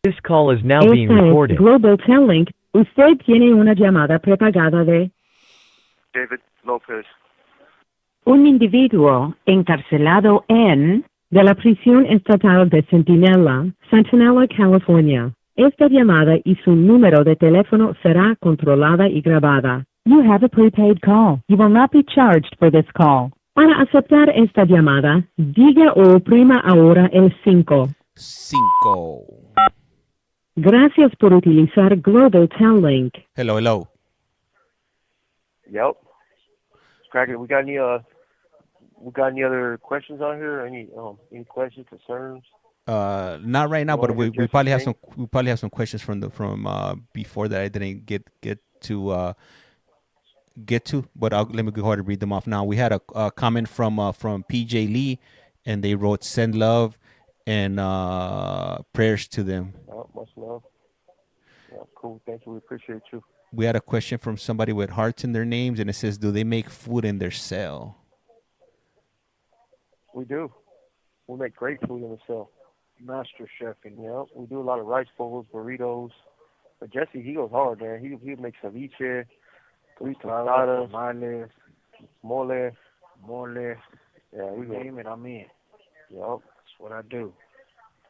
S5: This call is now being recorded.
S2: Global Telling. Usted tiene una llamada prepagada de
S3: David Lopez.
S2: un individuo encarcelado de la prisión estatal de Centinela, California. Esta llamada y su número de teléfono será controlada y grabada. You have a prepaid call. You will not be charged for this call. Para aceptar esta llamada, diga o oprima ahora el 5.
S1: 5.
S2: Gracias por utilizar Global Telling.
S1: Hello.
S3: Yep. Cracker, we got any other questions on here? Any questions, concerns?
S1: Not right now, but we probably have some questions from before that I didn't get to, but let me go ahead and read them off now. We had a comment from PJ Lee, and they wrote send love and prayers to them.
S3: Oh, much love. Yeah, cool. Thank you. We appreciate you.
S1: We had a question from somebody with hearts in their names, and it says, do they make food in their cell?
S3: We do. We make great food in the cell. Master chefing. Yeah, we do a lot of rice bowls, burritos. But Jesse, he goes hard, man. He makes ceviche, tostada, tamales, mole.
S4: mole,
S3: Yeah, we
S4: you
S3: go.
S4: name it, I'm in.
S3: Yep.
S4: That's what I do.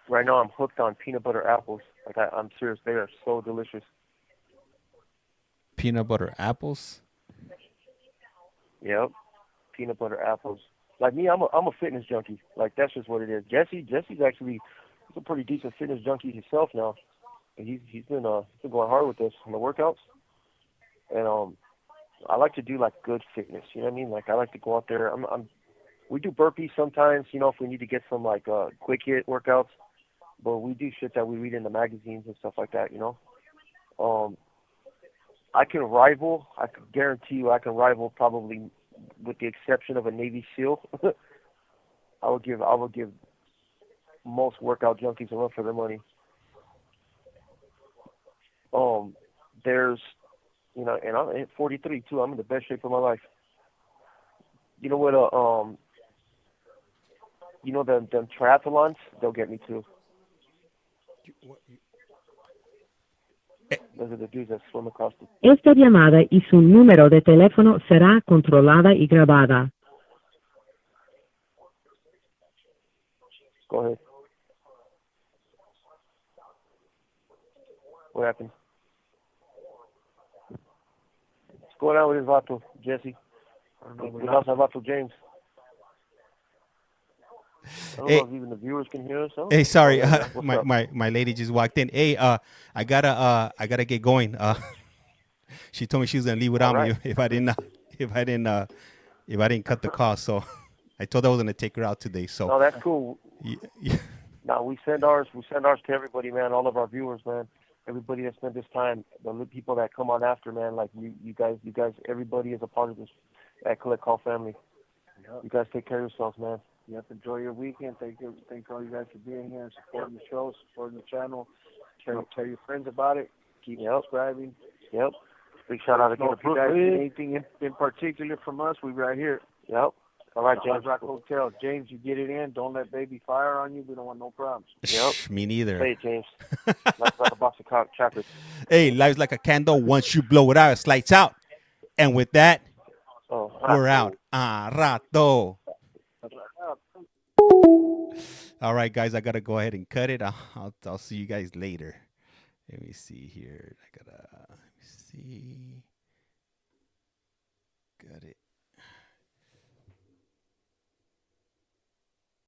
S3: Right now, I'm hooked on peanut butter apples. Like I'm serious, they are so delicious.
S1: Peanut butter apples.
S3: Yep. Peanut butter apples. Like me, I'm a fitness junkie. Like that's just what it is. Jesse's actually he's a pretty decent fitness junkie himself now. And he's been going hard with this on the workouts. And I like to do like good fitness. You know what I mean? Like I like to go out there. We do burpees sometimes. You know, if we need to get some like quick hit workouts. But we do shit that we read in the magazines and stuff like that. You know. I can rival. I can guarantee you, I can rival probably, with the exception of a Navy SEAL. I would give most workout junkies a run for their money. There's, and I'm at 43 too. I'm in the best shape of my life. You know what? Them triathlons, they'll get me too. Those are the dudes that swim across the.
S2: Esta llamada y su número de teléfono será controlada y grabada.
S3: Go ahead. What happened? What's going on with his vato, Jesse? We lost our vato, James. I don't know if even the viewers can hear us.
S1: Hey, sorry,
S3: What's
S1: my,
S3: up?
S1: my lady just walked in. Hey, I gotta get going. She told me she was gonna leave without me
S3: All right.
S1: if I didn't cut the call. So I told her I was gonna take her out today. So
S3: No, that's cool.
S1: yeah.
S3: No, we send ours to everybody, man. All of our viewers, man. Everybody that spent this time, the people that come on after, man. Like you guys, everybody is a part of this Collect Call family.
S4: Yep.
S3: You guys take care of yourselves, man.
S4: You have to enjoy your weekend. Thank all you guys for being here and supporting the show, supporting the channel. Tell your friends about it. Keep subscribing.
S3: Yep. Big shout out again to
S4: If you guys need
S3: Brooklyn.
S4: anything in particular from us, we right here.
S3: Yep. All right,
S4: Hard
S3: James.
S4: Rock Hotel. James, you get it in. Don't let baby fire on you. We don't want no problems.
S3: Yep.
S1: Me neither.
S3: Say it, James. Life's like a box of chocolates.
S1: Hey, life's like a candle. Once you blow it out, it's lights out. And with that,
S3: Oh,
S1: we're out. Rato. All right, guys, I gotta go ahead and cut it. I'll see you guys later. Let me see here. Let me see.